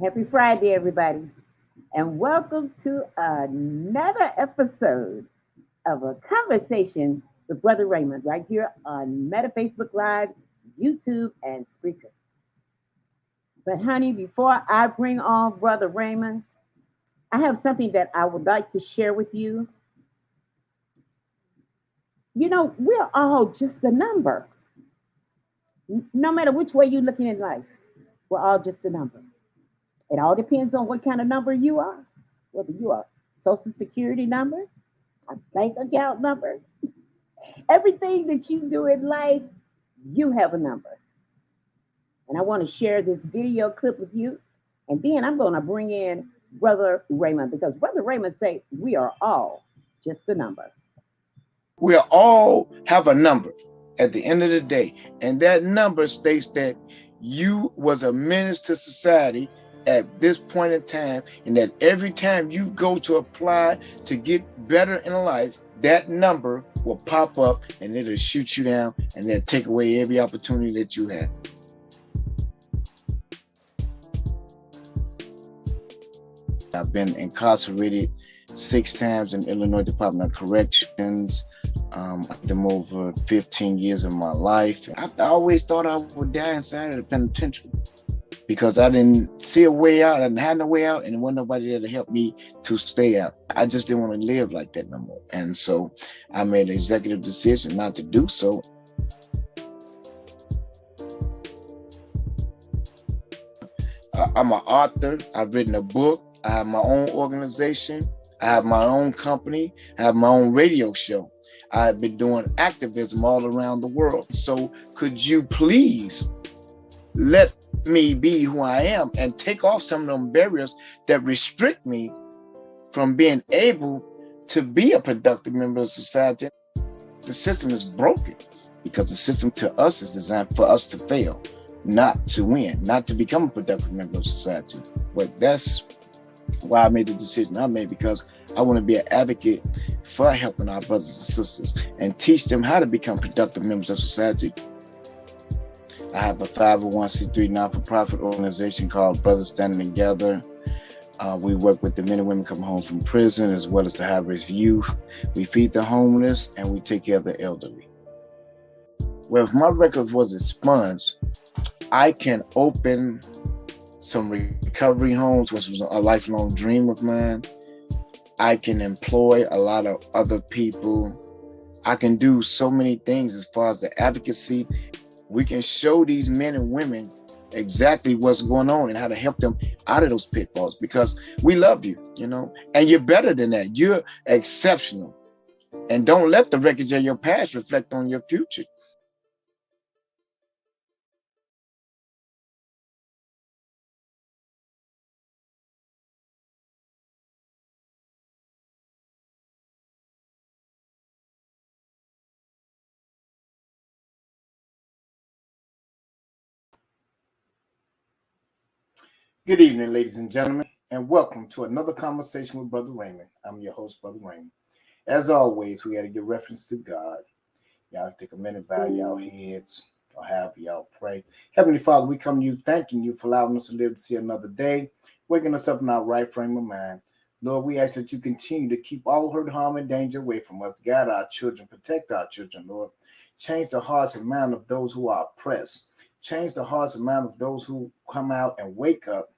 Happy Friday, everybody, and welcome to another episode of a conversation with Brother Raymond right here on Meta Facebook Live, YouTube, and Spreaker. But, honey, before I bring on Brother Raymond, I have something that I would like to share with you. We're all just a number. No matter which way you're looking in life, we're all just a number. It all depends on what kind of number you are, whether you are social security number, a bank account number. Everything that you do in life, you have a number. And I want to share this video clip with you. And then I'm going to bring in Brother Raymond because Brother Raymond say we are all just a number. We all have a number at the end of the day. And that number states that you was a menace to society at this point in time, and that every time you go to apply to get better in life, that number will pop up and it'll shoot you down and then take away every opportunity that you have. I've been incarcerated 6 times in Illinois Department of Corrections. I did them over 15 years of my life. I always thought I would die inside of the penitentiary because I didn't see a way out. I didn't have no way out, and there wasn't nobody there to help me to stay out. I just didn't want to live like that no more. And so I made an executive decision not to do so. I'm an author. I've written a book. I have my own organization. I have my own company. I have my own radio show. I've been doing activism all around the world. So could you please let me be who I am and take off some of them barriers that restrict me from being able to be a productive member of society? The system is broken because the system to us is designed for us to fail, not to win, not to become a productive member of society. But that's why I made the decision I made, because I want to be an advocate for helping our brothers and sisters and teach them how to become productive members of society. I have a 501c3 non-for-profit organization called Brothers Standing Together. We work with the men and women coming home from prison as well as the high-risk youth. We feed the homeless and we take care of the elderly. Well, if my record was a sponge, I can open some recovery homes, which was a lifelong dream of mine. I can employ a lot of other people. I can do so many things as far as the advocacy. We can show these men and women exactly what's going on and how to help them out of those pitfalls, because we love you, and you're better than that. You're exceptional. And don't let the wreckage of your past reflect on your future. Good evening, ladies and gentlemen, and welcome to another conversation with Brother Raymond. I'm your host, Brother Raymond. As always, we got to give reference to God. Y'all take a minute, bow y'all heads, or have y'all pray. Heavenly Father, we come to you thanking you for allowing us to live to see another day, waking us up in our right frame of mind. Lord, we ask that you continue to keep all hurt, harm, and danger away from us. Guide our children, protect our children, Lord. Change the hearts and mind of those who are oppressed. Change the hearts and mind of those who come out and wake up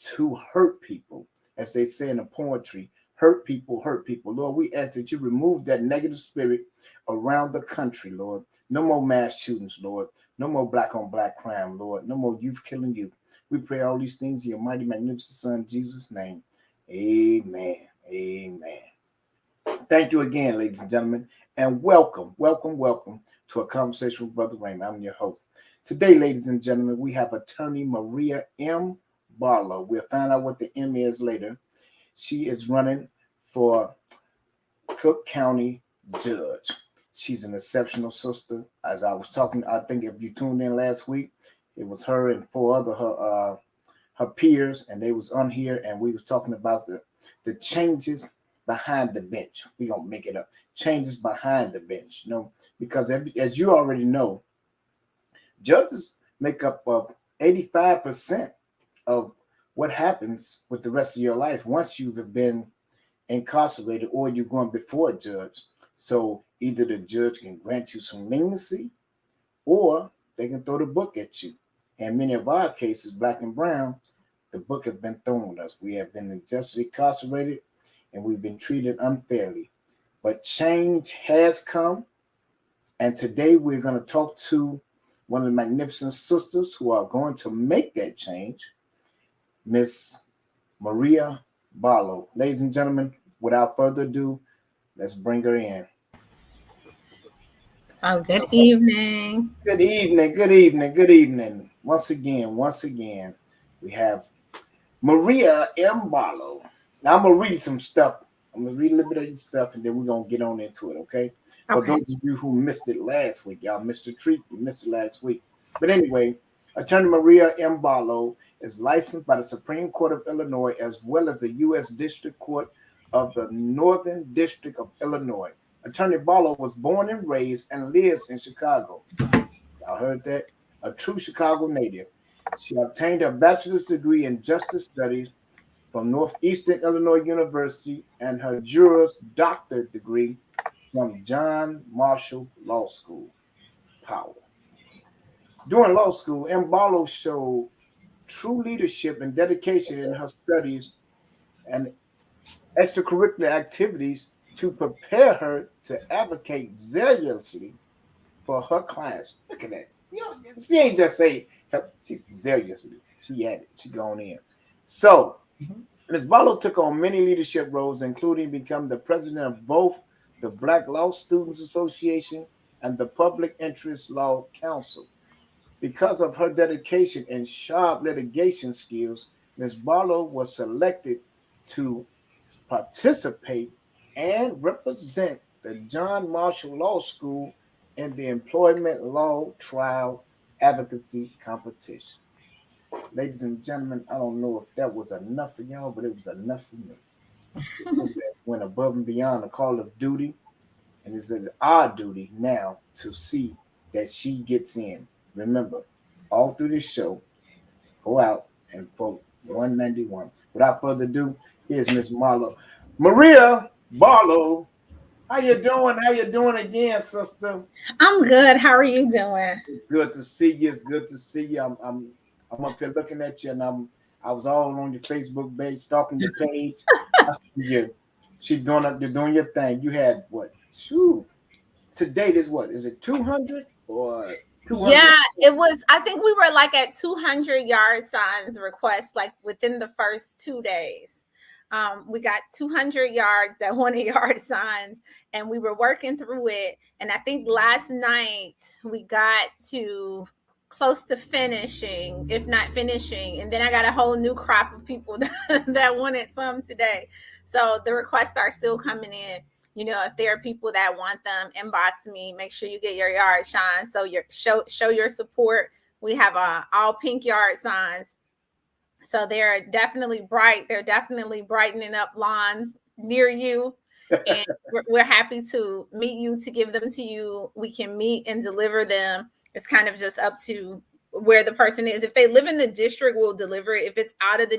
to hurt people, as they say in the poetry, hurt people, hurt people. Lord, we ask that you remove that negative spirit around the country, Lord. No more mass shootings, Lord. No more black on black crime, Lord. No more youth killing youth. We pray all these things in your mighty, magnificent Son, Jesus' name. Amen. Amen. Thank you again, ladies and gentlemen, and welcome to a conversation with Brother Raymond. I'm your host. Today, ladies and gentlemen, we have attorney Maria M. Barlow. We'll find out what the M is later. She is running for Cook County Judge. She's an exceptional sister. As I was talking, I think if you tuned in last week, it was her and 4 other her peers, and they was on here, and we was talking about the changes behind the bench. We gonna make it up. Changes behind the bench, because as you already know, judges make up 85% of what happens with the rest of your life once you've been incarcerated or you're going before a judge. So either the judge can grant you some leniency or they can throw the book at you. In many of our cases, black and brown, the book has been thrown at us. We have been unjustly incarcerated and we've been treated unfairly. But change has come. And today we're going to talk to one of the magnificent sisters who are going to make that change, Miss Maria Barlow. Ladies and gentlemen, without further ado, let's bring her in. So good evening. Good evening, good evening, good evening. Once again, we have Maria M. Barlow. Now I'm gonna read some stuff. I'm gonna read a little bit of your stuff and then we're gonna get on into it, okay? For Okay. those of you who missed it last week, y'all missed the treat, you missed it last week. But anyway, Attorney Maria M. Barlow is licensed by the Supreme Court of Illinois as well as the U.S. District Court of the Northern District of Illinois. Attorney Barlow was born and raised and lives in Chicago. Y'all heard that? A true Chicago native. She obtained her bachelor's degree in justice studies from Northeastern Illinois University and her Juris Doctor degree from John Marshall Law School. Power. During law school, M. Barlow showed true leadership and dedication in her studies and extracurricular activities to prepare her to advocate zealously for her clients. Look at that. You know, she ain't just say she's zealous. She had it. She gone in. So Ms. Barlow took on many leadership roles, including becoming the president of both the Black Law Students Association and the Public Interest Law Council. Because of her dedication and sharp litigation skills, Ms. Barlow was selected to participate and represent the John Marshall Law School in the Employment Law Trial Advocacy Competition. Ladies and gentlemen, I don't know if that was enough for y'all, but it was enough for me. It went above and beyond the call of duty, and it's our duty now to see that she gets in. Remember, all through this show, go out and vote 191. Without further ado, here's Miss Marlow. Maria Barlow, how you doing? How you doing again, sister? I'm good. How are you doing? Good to see you. It's good to see you. I'm up here looking at you, and I was all on your Facebook page, stalking your page. I see you. You're doing your thing. You had what? Shoot. To date is what? Is it 200 or 200? Yeah, it was. I think we were like at 200 yard signs requests, like within the first 2 days. We got 200 yards that wanted yard signs, and we were working through it. And I think last night we got to close to finishing, if not finishing. And then I got a whole new crop of people that wanted some today. So the requests are still coming in. You know, if there are people that want them, inbox me. Make sure you get your yard shine. So show your support. We have all pink yard signs. So they're definitely bright. They're definitely brightening up lawns near you. And we're happy to meet you, to give them to you. We can meet and deliver them. It's kind of just up to where the person is. If they live in the district, we'll deliver it. If it's out of the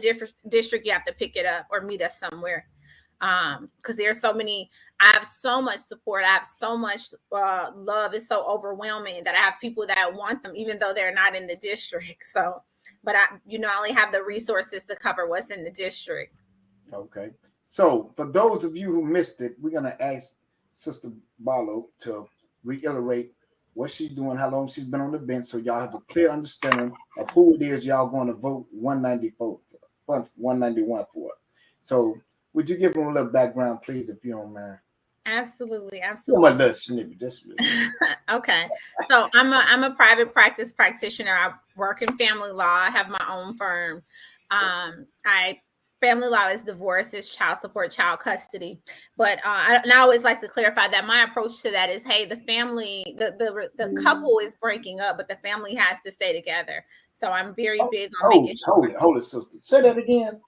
district, you have to pick it up or meet us somewhere. Because there's so many, I have so much support. I have so much love. It's so overwhelming that I have people that want them, even though they're not in the district. So, but I only have the resources to cover what's in the district. Okay. So for those of you who missed it, we're going to ask Sister Barlow to reiterate what she's doing, how long she's been on the bench, so y'all have a clear understanding of who it is y'all going to vote 191 for. So would you give them a little background, please, if you don't mind? Absolutely. One little snippet, just really. Okay. So I'm a private practice practitioner. I work in family law. I have my own firm. Family law is divorce, is child support, child custody. But I always like to clarify that my approach to that is, hey, the family, the couple is breaking up, but the family has to stay together. So I'm very big on making sure. Hold it, sister. Say that again.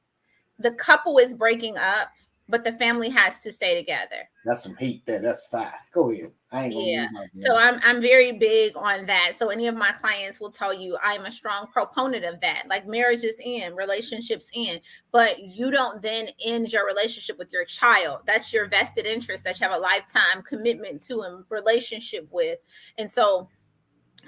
The couple is breaking up, but the family has to stay together. That's some heat there. That's fire. Go ahead. I ain't gonna Yeah. leave out So I'm very big on that. So any of my clients will tell you I'm a strong proponent of that. Like marriages end, relationships end, but you don't then end your relationship with your child. That's your vested interest that you have a lifetime commitment to and relationship with. And so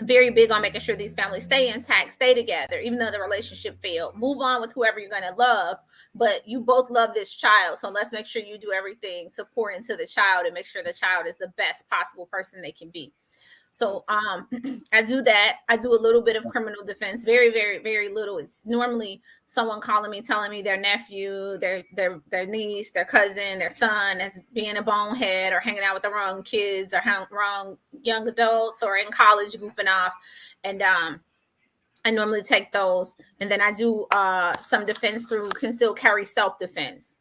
very big on making sure these families stay intact, stay together, even though the relationship failed. Move on with whoever you're going to love, but you both love this child. So let's make sure you do everything to pour into the child and make sure the child is the best possible person they can be. So I do that. I do a little bit of criminal defense, very, very, very little. It's normally someone calling me, telling me their nephew, their niece, their cousin, their son is being a bonehead or hanging out with the wrong kids or wrong young adults or in college goofing off. And I normally take those. And then I do some defense through concealed carry self-defense.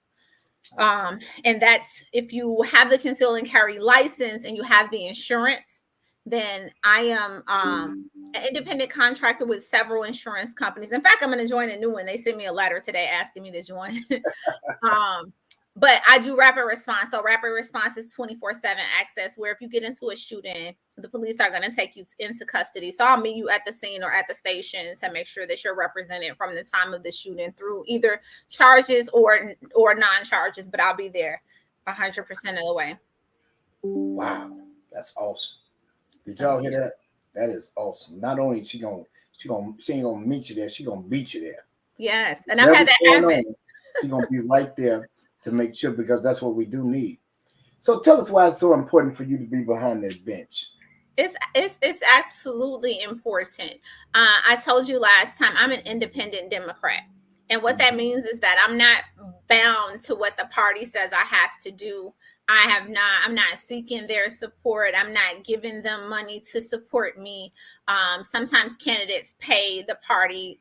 And that's if you have the conceal and carry license and you have the insurance, then I am an independent contractor with several insurance companies. In fact, I'm going to join a new one. They sent me a letter today asking me to join. But I do rapid response. So rapid response is 24/7 access, where if you get into a shooting, the police are going to take you into custody. So I'll meet you at the scene or at the station to make sure that you're represented from the time of the shooting through either charges or non-charges, but I'll be there 100% of the way. Wow, that's awesome. Did y'all hear that? That is awesome. Not only she ain't gonna meet you there, she gonna beat you there. Yes, and I've had that happen. She's gonna be right there to make sure, because that's what we do need. So tell us why it's so important for you to be behind that bench. It's absolutely important. I told you last time I'm an independent Democrat. And what that means is that I'm not bound to what the party says I have to do. I'm not seeking their support. I'm not giving them money to support me. Sometimes candidates pay the party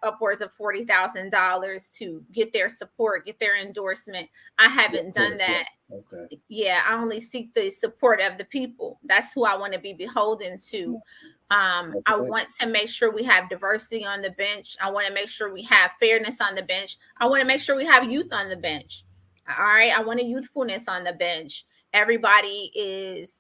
upwards of $40,000 to get their support, get their endorsement. I haven't done that. Okay. Yeah, I only seek the support of the people. That's who I want to be beholden to. I want to make sure we have diversity on the bench. I want to make sure we have fairness on the bench. I want to make sure we have youth on the bench. All right. I want a youthfulness on the bench. Everybody is,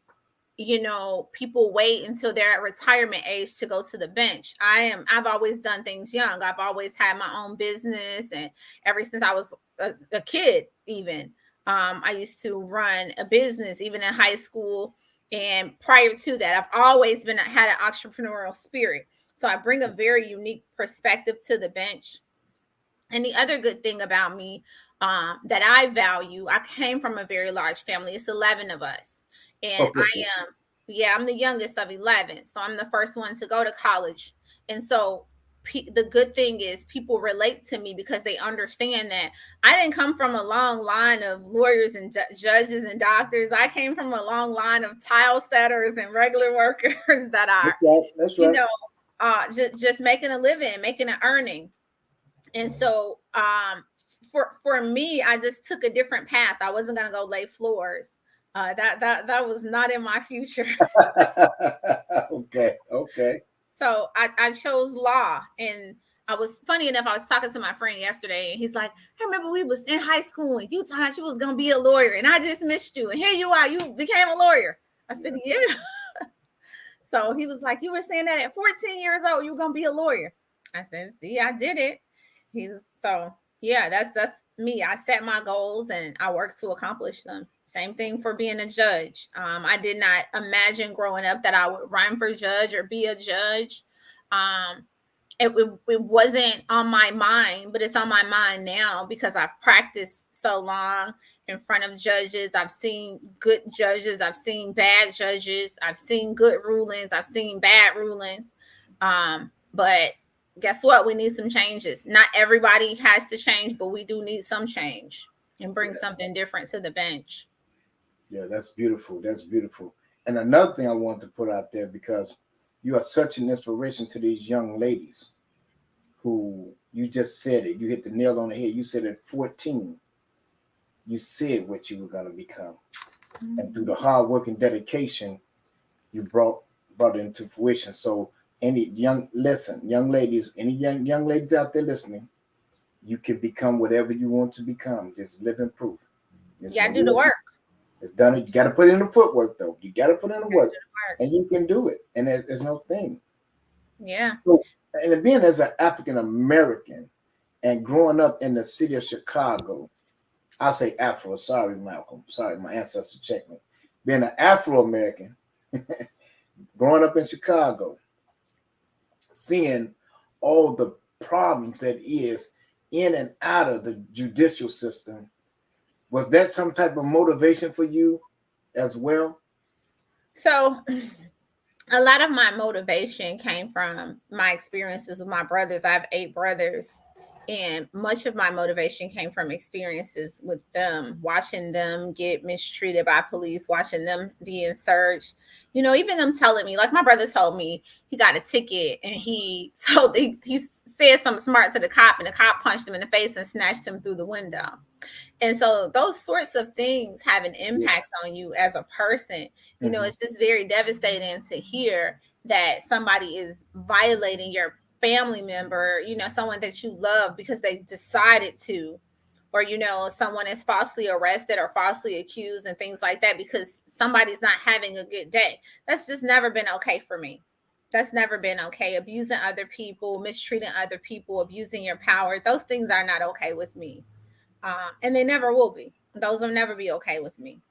people wait until they're at retirement age to go to the bench. I've always done things young. I've always had my own business. And ever since I was a kid, even, I used to run a business, even in high school. And prior to that, I've always had an entrepreneurial spirit. So I bring a very unique perspective to the bench. And the other good thing about me that I value, I came from a very large family. It's 11 of us. And I'm the youngest of 11. So I'm the first one to go to college. And so the good thing is people relate to me because they understand that I didn't come from a long line of lawyers and judges and doctors. I came from a long line of tile setters and regular workers that are, that's right. just making a living, making an earning. And so for me, I just took a different path. I wasn't going to go lay floors. That was not in my future. Okay. So I chose law. And I was funny enough, I was talking to my friend yesterday and he's like, I remember we was in high school and you thought you was going to be a lawyer and I just missed you. And here you are, you became a lawyer. I said, yeah. So he was like, you were saying that at 14 years old, you were going to be a lawyer. I said, see, I did it. That's me. I set my goals and I work to accomplish them. Same thing for being a judge. I did not imagine growing up that I would run for judge or be a judge. It wasn't on my mind, but it's on my mind now because I've practiced so long in front of judges. I've seen good judges. I've seen bad judges. I've seen good rulings. I've seen bad rulings. But guess what? We need some changes. Not everybody has to change, but we do need some change and bring something different to the bench. Yeah, that's beautiful. That's beautiful. And another thing I want to put out there, because you are such an inspiration to these young ladies who, you just said it. You hit the nail on the head. You said at 14, you said what you were going to become. Mm-hmm. And through the hard work and dedication, you brought it into fruition. So any young ladies, any young ladies out there listening, you can become whatever you want to become. Just living proof. It's You gotta gonna do be the work. it's done. You got to put in the footwork, though. You got to put in the You gotta work, do the work. and you can do it. And there's no thing. Yeah. So, and being as an African American and growing up in the city of Chicago, I say Afro. Sorry, Malcolm. Sorry, my ancestors checked me. Being an Afro American, growing up in Chicago, seeing all the problems that is in and out of the judicial system, was that some type of motivation for you as well? So a lot of my motivation came from my experiences with my brothers. I have 8 brothers, and much of my motivation came from experiences with them, watching them get mistreated by police, watching them being searched. Even them telling me, like my brother told me, he got a ticket and he said something smart to the cop, and the cop punched him in the face and snatched him through the window. And so those sorts of things have an impact on you as a person. It's just very devastating to hear that somebody is violating your family member, someone that you love because they decided to, or, someone is falsely arrested or falsely accused and things like that because somebody's not having a good day. That's just never been okay for me. That's never been okay. Abusing other people, mistreating other people, abusing your power. Those things are not okay with me. And they never will be. Those will never be okay with me.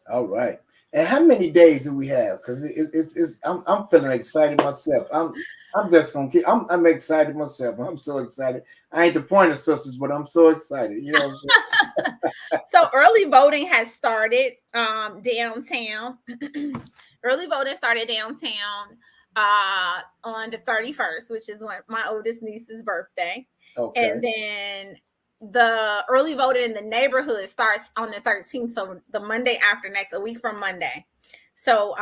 All right. And how many days do we have? Because I'm feeling excited myself. I'm just gonna keep. I'm excited myself. I'm so excited. I ain't the Pointer Sisters, but I'm so excited. You know what I'm saying? So early voting has started downtown. Early voting started downtown on the 31st, which is my oldest niece's birthday. Okay. And then the early voting in the neighborhood starts on the 13th, so the Monday after next, a week from Monday. So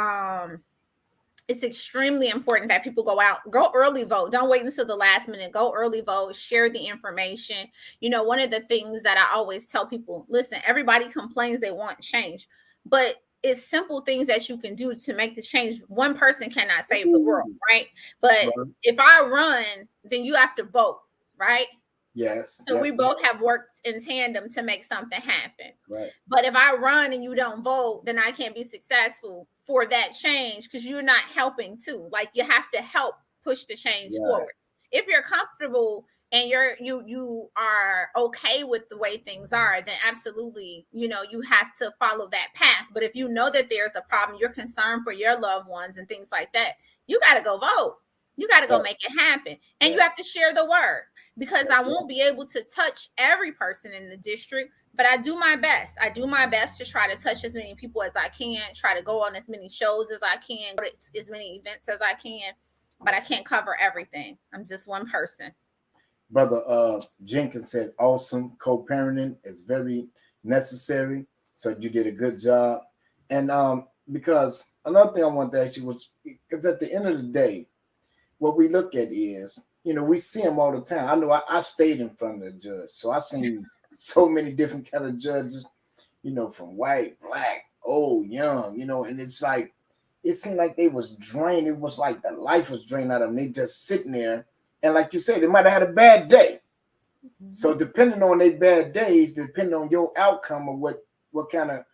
it's extremely important that people go out, go early vote. Don't wait until the last minute. Go early vote, share the information. One of the things that I always tell people, listen, everybody complains they want change, but it's simple things that you can do to make the change. One person cannot save the world, right? But if I run, then you have to vote, right? Yes. So we Yes. both have worked in tandem to make something happen. Right. But if I run and you don't vote, then I can't be successful for that change because you're not helping too. Like you have to help push the change forward. If you're comfortable and you are okay with the way things are, then absolutely, you have to follow that path. But if you know that there's a problem, you're concerned for your loved ones and things like that, you got to go vote. You got to go make it happen. And you have to share the word. Because I won't be able to touch every person in the district, but I do my best. I do my best to try to touch as many people as I can, try to go on as many shows as I can, go to as many events as I can, but I can't cover everything. I'm just one person. Brother Jenkins said, awesome. Co-parenting is very necessary. So you did a good job. And because another thing I want to ask you was, because at the end of the day, what we look at is, we see them all the time. I know I stayed in front of the judge, so I seen so many different kind of judges, from white, black, old, young, and it's like, it seemed like they was drained. It was like the life was drained out of them. They just sitting there, and like you said, they might have had a bad day. Mm-hmm. So depending on their bad days, depending on your outcome of what kind of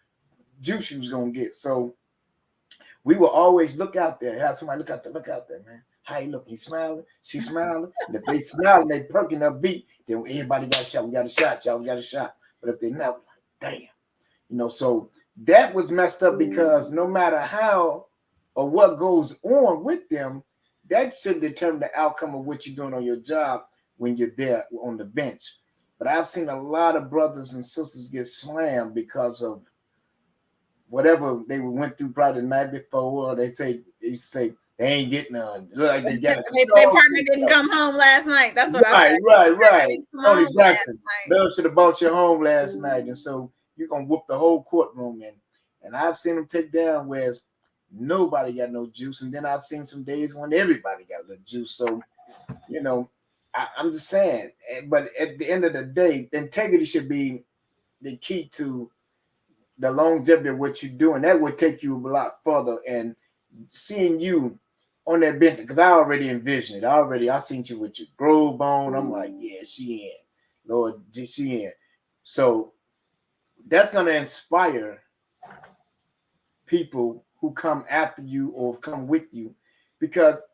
juice you was gonna get. So we will always look out there, have somebody look out there, man. How you look? He smiling, she smiling. And if they smiling, they perking up beat, then everybody got a shot. We got a shot, y'all. We got a shot. But if they not, like, damn. So that was messed up because no matter how or what goes on with them, that should determine the outcome of what you're doing on your job when you're there on the bench. But I've seen a lot of brothers and sisters get slammed because of whatever they went through probably the night before, or they say they ain't getting none. Look like they got their partner didn't come home last night. That's what I said. Right. Tony Braxton, Bill should have brought you home last night, and so you're gonna whoop the whole courtroom in. And I've seen them take down where nobody got no juice, and then I've seen some days when everybody got the juice. So, I'm just saying. But at the end of the day, integrity should be the key to the longevity of what you do, and that would take you a lot further. And seeing you on that bench, because I already envisioned it. I seen you with your grove bone. I'm like, yeah, she in. Lord, she in. So that's going to inspire people who come after you or come with you, because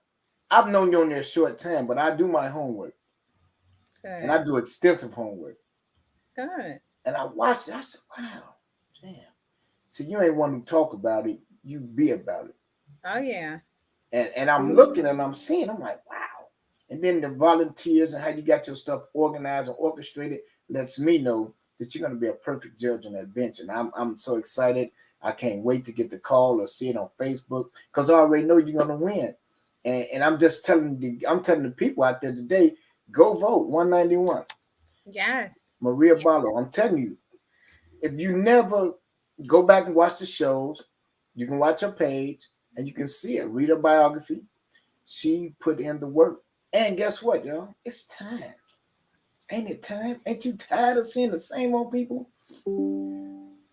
I've known you only a short time, but I do my homework. Good. And I do extensive homework. Good. And I watched it. I said, wow, damn. So you ain't want to talk about it. You be about it. Oh yeah. And I'm looking and I'm seeing, I'm like, wow. And then the volunteers and how you got your stuff organized and orchestrated lets me know that you're going to be a perfect judge on that bench. And I'm so excited. I can't wait to get the call or see it on Facebook, because I already know you're going to win. And I'm just telling the people out there today, go vote 191. Yes. Maria Barlow. I'm telling you, if you never go back and watch the shows, you can watch her page and you can see it. Read her biography. She put in the work. And guess what, y'all? It's time. Ain't it time? Ain't you tired of seeing the same old people?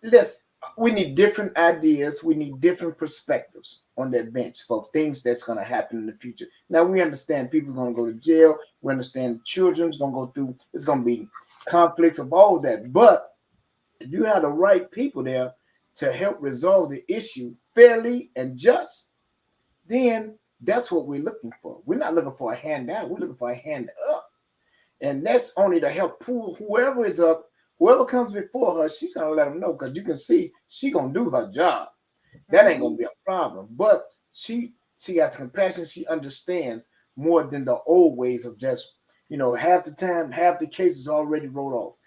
Listen, we need different ideas. We need different perspectives on that bench for things that's going to happen in the future. Now, we understand people are going to go to jail. We understand children's going to go through. It's going to be conflicts of all that. But if you have the right people there to help resolve the issue fairly and just, then that's what we're looking for. We're not looking for a handout. We're looking for a hand up. And that's only to help pull whoever is up, whoever comes before her, she's going to let them know, because you can see she's going to do her job. That ain't going to be a problem. But she has compassion. She understands more than the old ways of just, half the time, half the cases already rolled off.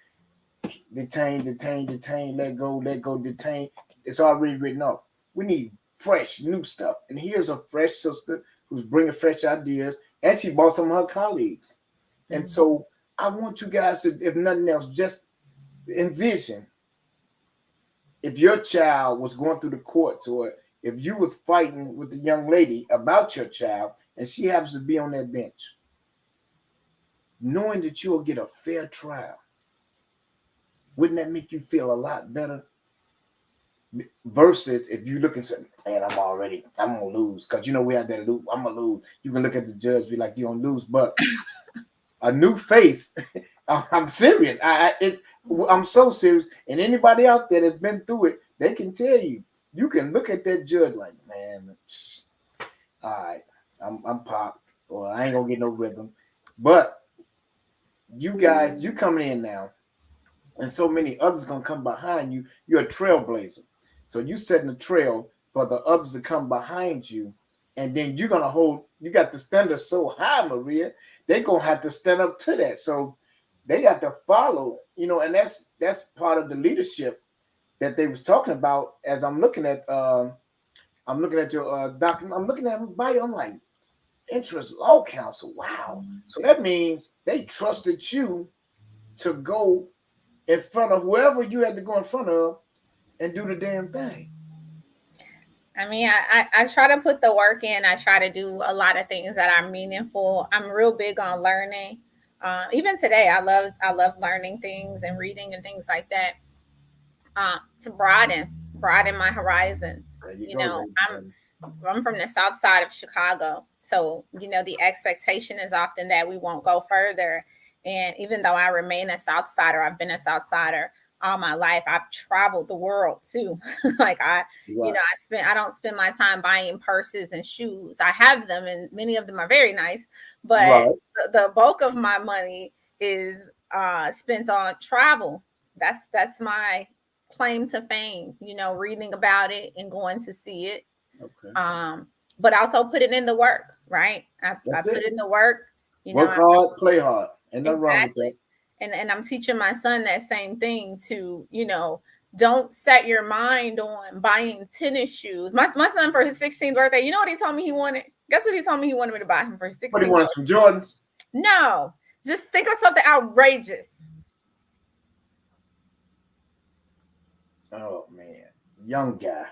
Detain, let go, detain. It's already written off. We need fresh, new stuff. And here's a fresh sister who's bringing fresh ideas, and she brought some of her colleagues. And so I want you guys to, if nothing else, just envision if your child was going through the courts, or if you was fighting with the young lady about your child and she happens to be on that bench, knowing that you'll get a fair trial. Wouldn't that make you feel a lot better? Versus if you look and say, man, I'm gonna lose, because we had that loop. I'm gonna lose. You can look at the judge, be like, you don't lose, but a new face. I'm serious. I'm so serious. And anybody out there that's been through it, they can tell you. You can look at that judge like, man, all right, I'm pop, or I ain't gonna get no rhythm. But you guys, you coming in now, and so many others gonna come behind you. You're a trailblazer. So you setting the trail for the others to come behind you. And then you're going to hold, you got the standard so high, Maria, they're going to have to stand up to that. So they got to follow, and that's part of the leadership that they was talking about. As I'm looking at your document, I'm looking at my bio, I'm like, interest law counsel. Wow. So that means they trusted you to go in front of whoever you had to go in front of and do the damn thing. I mean, I try to put the work in. I try to do a lot of things that are meaningful. I'm real big on learning. Even today, I love learning things and reading and things like that, to broaden my horizons. I'm from the south side of Chicago, so the expectation is often that we won't go further. And even though I remain a South Sider, I've been a South Sider all my life. I've traveled the world too. I don't spend my time buying purses and shoes. I have them, and many of them are very nice, but the bulk of my money is spent on travel. That's my claim to fame. Reading about it and going to see it. Okay. But also put it in the work, right? I put it in the work. Work hard, play hard. And nothing wrong with that. And I'm teaching my son that same thing to, don't set your mind on buying tennis shoes. My son, for his 16th birthday, you know what he told me he wanted? Guess what he told me he wanted me to buy him for his 16th birthday? What, he wanted some Jordans? No. Just think of something outrageous. Oh, man. Young guy.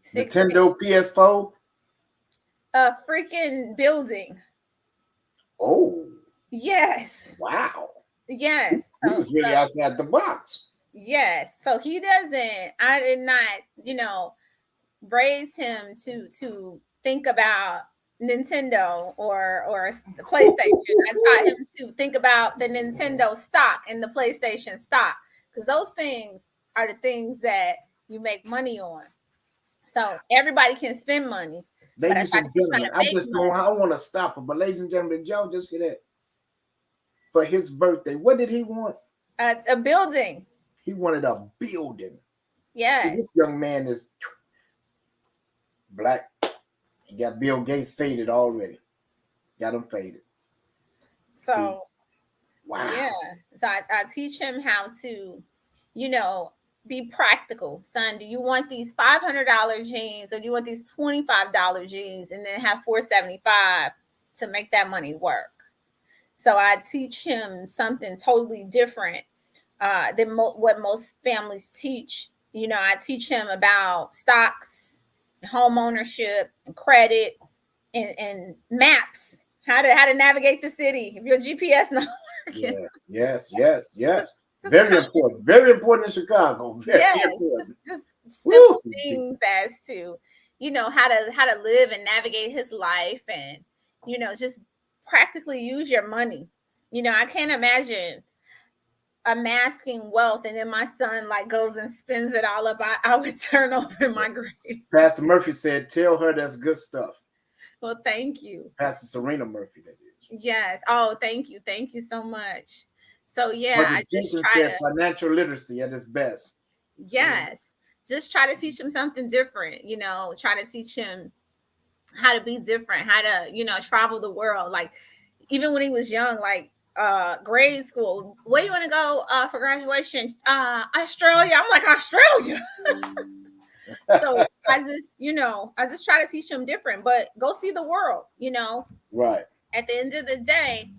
16. Nintendo PS4? A freaking building. Oh. Yes. Wow. Yes. He was really outside the box. Yes. So he doesn't, I did not, raise him to think about Nintendo or the PlayStation. I taught him to think about the Nintendo stock and the PlayStation stock, because those things are the things that you make money on. So everybody can spend money, but I Ladies try and to teach them how gentlemen, to I make just money. don't. I want to stop it, but ladies and gentlemen, did y'all just hear that? For his birthday, what did he want? A building. He wanted a building. See, Yeah. this young man is black. He got Bill Gates faded already. Got him faded. So See, wow. yeah. So I teach him how to, you know, be practical. Son, do you want these $500 jeans or do you want these $25 jeans, and then have $475 to make that money work? So I teach him something totally different than what most families teach. You know, I teach him about stocks, home ownership, and credit, and maps. How to navigate the city if your GPS not working. Yeah. Yes. Just Very important. Very important in Chicago. Very yes, important. just simple Woo. things as to, you know, how to live and navigate his life, and, you know, just practically use your money. You know, I can't imagine amassing wealth and then my son like goes and spends it all up. I would turn over in my grave. Pastor Murphy said, "Tell her that's good stuff." Well, thank you. Pastor Serena Murphy, that is. Yes. Oh, thank you. Thank you so much. So yeah, Brother I just Jenkins try said, to, "Financial literacy at its best." yes, just try to teach him something different, you know, try to teach him how to be different, how to, you know, travel the world. Like even when he was young, like grade school, where you want to go for graduation? Australia. I'm like, Australia. So I just try to teach him different, but go see the world, you know. Right. At the end of the day,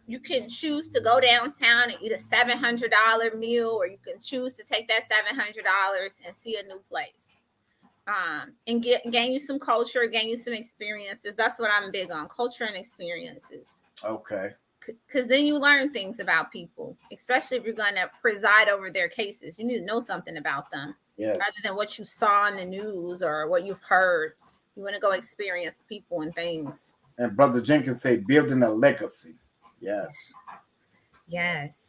you can choose to go downtown and eat a $700 meal, or you can choose to take that $700 and see a new place. And gain you some culture, gain you some experiences. That's what I'm big on: culture and experiences. Okay. Because then you learn things about people, especially if you're going to preside over their cases. You need to know something about them, Yes. rather than what you saw in the news or what you've heard. You want to go experience people and things. And Brother Jenkins said, "Building a legacy." Yes. Yes.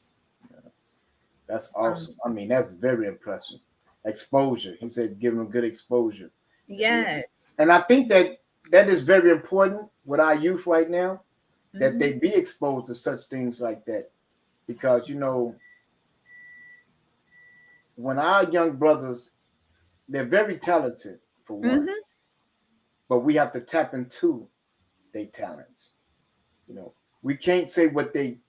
That's awesome. I mean, that's very impressive. Exposure. He said, "Give them good exposure." Yes. And I think that is very important with our youth right now, that Mhm. they be exposed to such things like that. Because, you know, when our young brothers, they're very talented for one, Mhm. but we have to tap into their talents. You know, we can't say what they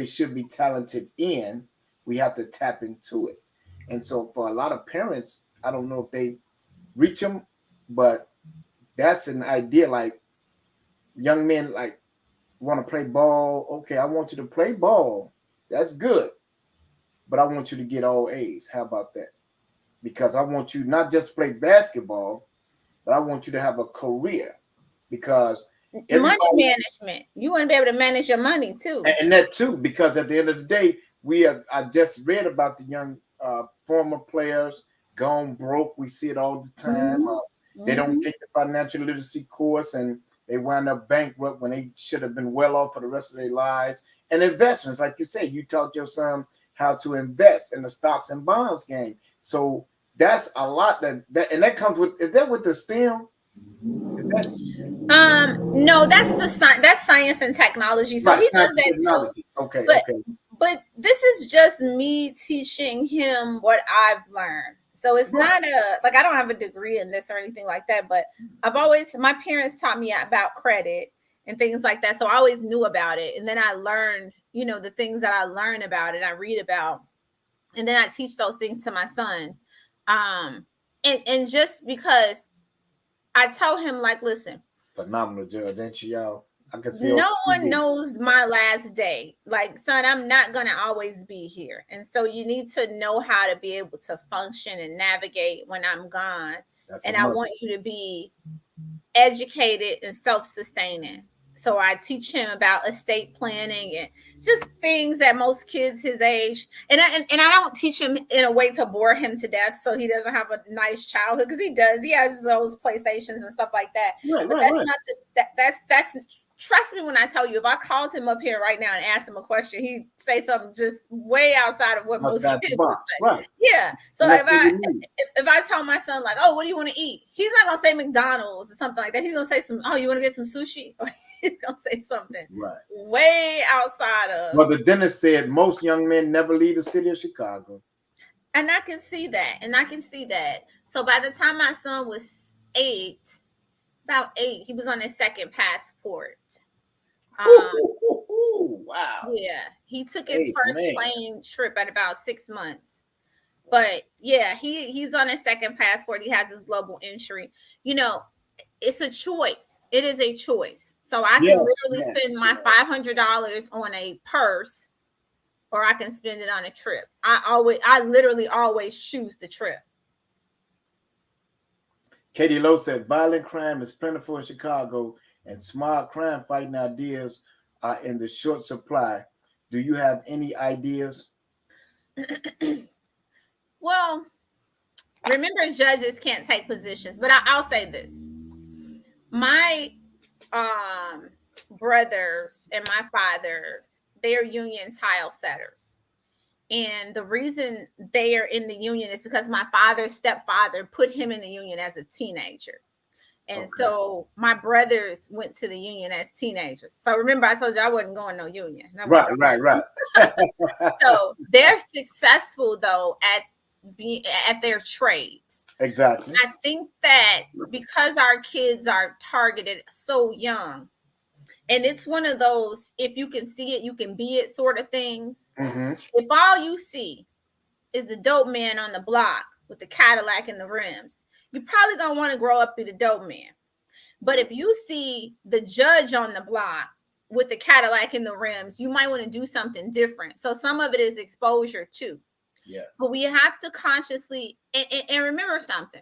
should be talented in. We have to tap into it. And so for a lot of parents, I don't know if they reach them, but that's an idea. Like young men like want to play ball. Okay, I want you to play ball. That's good. But I want you to get all A's. How about that? Because I want you not just to play basketball, but I want you to have a career. Because Money management. You want to be able to manage your money too. and that too, because at the end of the day, I just read about the young former players gone broke. We see it all the time. Mm-hmm. They don't take the financial literacy course and they wind up bankrupt when they should have been well off for the rest of their lives. And investments, like you say, you taught your son how to invest in the stocks and bonds game. So that's a lot and that comes with, is that with the STEM? No, that's science and technology. So Right, he does science and that too. technology. Okay, But okay. but this is just me teaching him what I've learned. So it's not I don't have a degree in this or anything like that, but my parents taught me about credit and things like that. So I always knew about it. And then I learned, you know, the things that I learn about it, I read about, and then I teach those things to my son. And just because I tell him, like, listen, Phenomenal judge, ain't you, y'all? I can see no one knows my last day. Like, son, I'm not going to always be here. And so you need to know how to be able to function and navigate when I'm gone. And I want you to be educated and self-sustaining. So I teach him about estate planning and just things that most kids his age, and I don't teach him in a way to bore him to death so he doesn't have a nice childhood, because he does. He has those PlayStations and stuff like that. Right, but right, that's right. not that's trust me when I tell you, if I called him up here right now and asked him a question, he'd say something just way outside of what most kids would say. Right. Yeah. So if I tell my son, like, oh, what do you want to eat? He's not gonna say McDonald's or something like that. He's gonna say oh, you want to get some sushi? Or he's gonna say something way outside of. Well, the dentist said most young men never leave the city of Chicago. And I can see that. So by the time my son was about 8, he was on his second passport. Wow. Yeah, he took his first plane trip at about 6 months. But yeah, he's on his second passport. He has his global entry. You know, it's a choice. It is a choice. So I can literally spend my $500 on a purse, or I can spend it on a trip. I literally always choose the trip. Katie Lowe said, violent crime is plentiful in Chicago, and smart crime fighting ideas are in the short supply. Do you have any ideas? Well, remember, judges can't take positions, but I'll say this. My brothers and my father, they are union tile setters. And the reason they are in the union is because my father's stepfather put him in the union as a teenager. And so my brothers went to the union as teenagers. So remember, I told you I wasn't going no union. Right. So they're successful though at their trades. Exactly. I think that because our kids are targeted so young, and it's one of those, if you can see it, you can be it sort of things. Mm-hmm. If all you see is the dope man on the block with the Cadillac and the rims, you're probably going to want to grow up be the dope man. But if you see the judge on the block with the Cadillac and the rims, you might want to do something different. So some of it is exposure too. Yes. But we have to consciously, and remember something.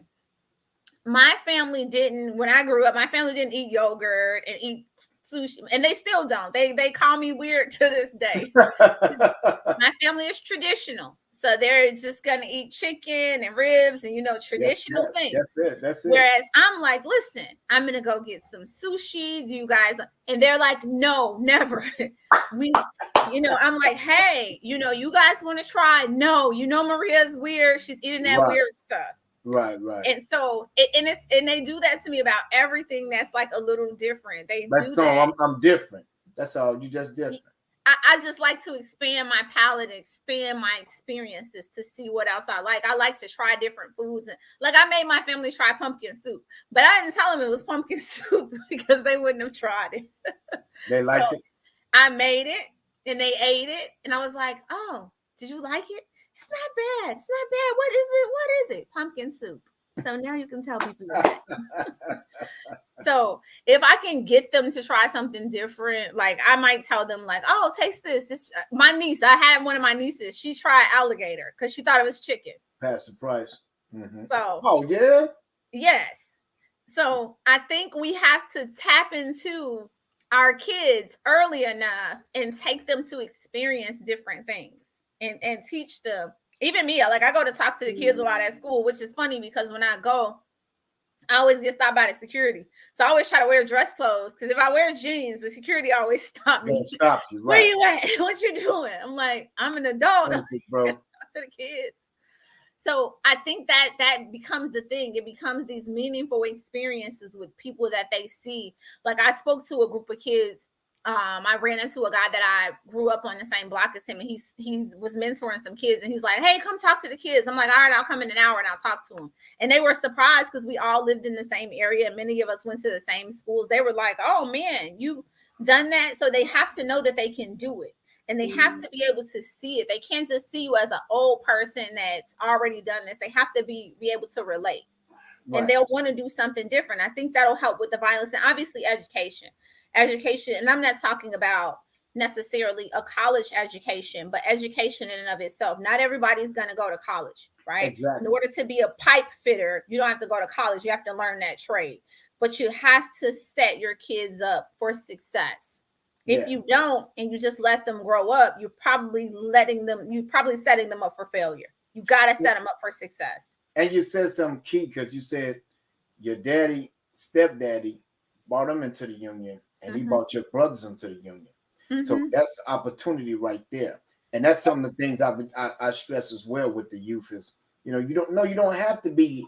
My family didn't, when I grew up, my family didn't eat yogurt and eat sushi, and they still don't. They call me weird to this day. My family is traditional. So they're just going to eat chicken and ribs and, traditional things. That's it. Whereas I'm like, listen, I'm going to go get some sushi. Do you guys? And they're like, no, never. I'm like, hey, you guys want to try? No, Maria's weird. She's eating that weird stuff. Right. And so, and they do that to me about everything that's like a little different. I'm different. That's all. You just different. I just like to expand my palate, expand my experiences to see what else I like. I like to try different foods. And like I made my family try pumpkin soup, but I didn't tell them it was pumpkin soup because they wouldn't have tried it. They liked it. I made it and they ate it. And I was like, oh, did you like it? It's not bad. It's not bad. What is it? What is it? Pumpkin soup. So now you can tell people that. So if I can get them to try something different, like I might tell them like, oh, taste this. This my niece. I had one of my nieces. She tried alligator because she thought it was chicken. Past the price. Mm-hmm. So oh yeah. Yes. So I think we have to tap into our kids early enough and take them to experience different things and teach them. Even me, like I go to talk to the kids a lot at school, which is funny because when I go, I always get stopped by the security. So I always try to wear dress clothes because if I wear jeans, the security always stop me. Stop you, right. Where you at? What you doing? I'm like, I'm an adult. Bro. Talk to the kids. So I think that becomes the thing. It becomes these meaningful experiences with people that they see. Like I spoke to a group of kids. I ran into a guy that I grew up on the same block as him, and he was mentoring some kids, and he's like, hey, come talk to the kids. I'm like, all right, I'll come in an hour and I'll talk to them. And they were surprised because we all lived in the same area. Many of us went to the same schools. They were like, oh man, you done that? So they have to know that they can do it. And they have to be able to see it. They can't just see you as an old person that's already done this. They have to be able to relate. Right. And they'll want to do something different. I think that'll help with the violence and obviously education. And I'm not talking about necessarily a college education, but education in and of itself. Not everybody's going to go to college, right? Exactly. In order to be a pipe fitter, you don't have to go to college. You have to learn that trade. But you have to set your kids up for success. If you don't, and you just let them grow up, you're probably setting them up for failure. You got to set them up for success. And you said something key because you said your stepdaddy brought them into the union. and he brought your brothers into the union. So Mm-hmm. that's opportunity right there. And that's some of the things I stress as well with the youth is, you don't have to be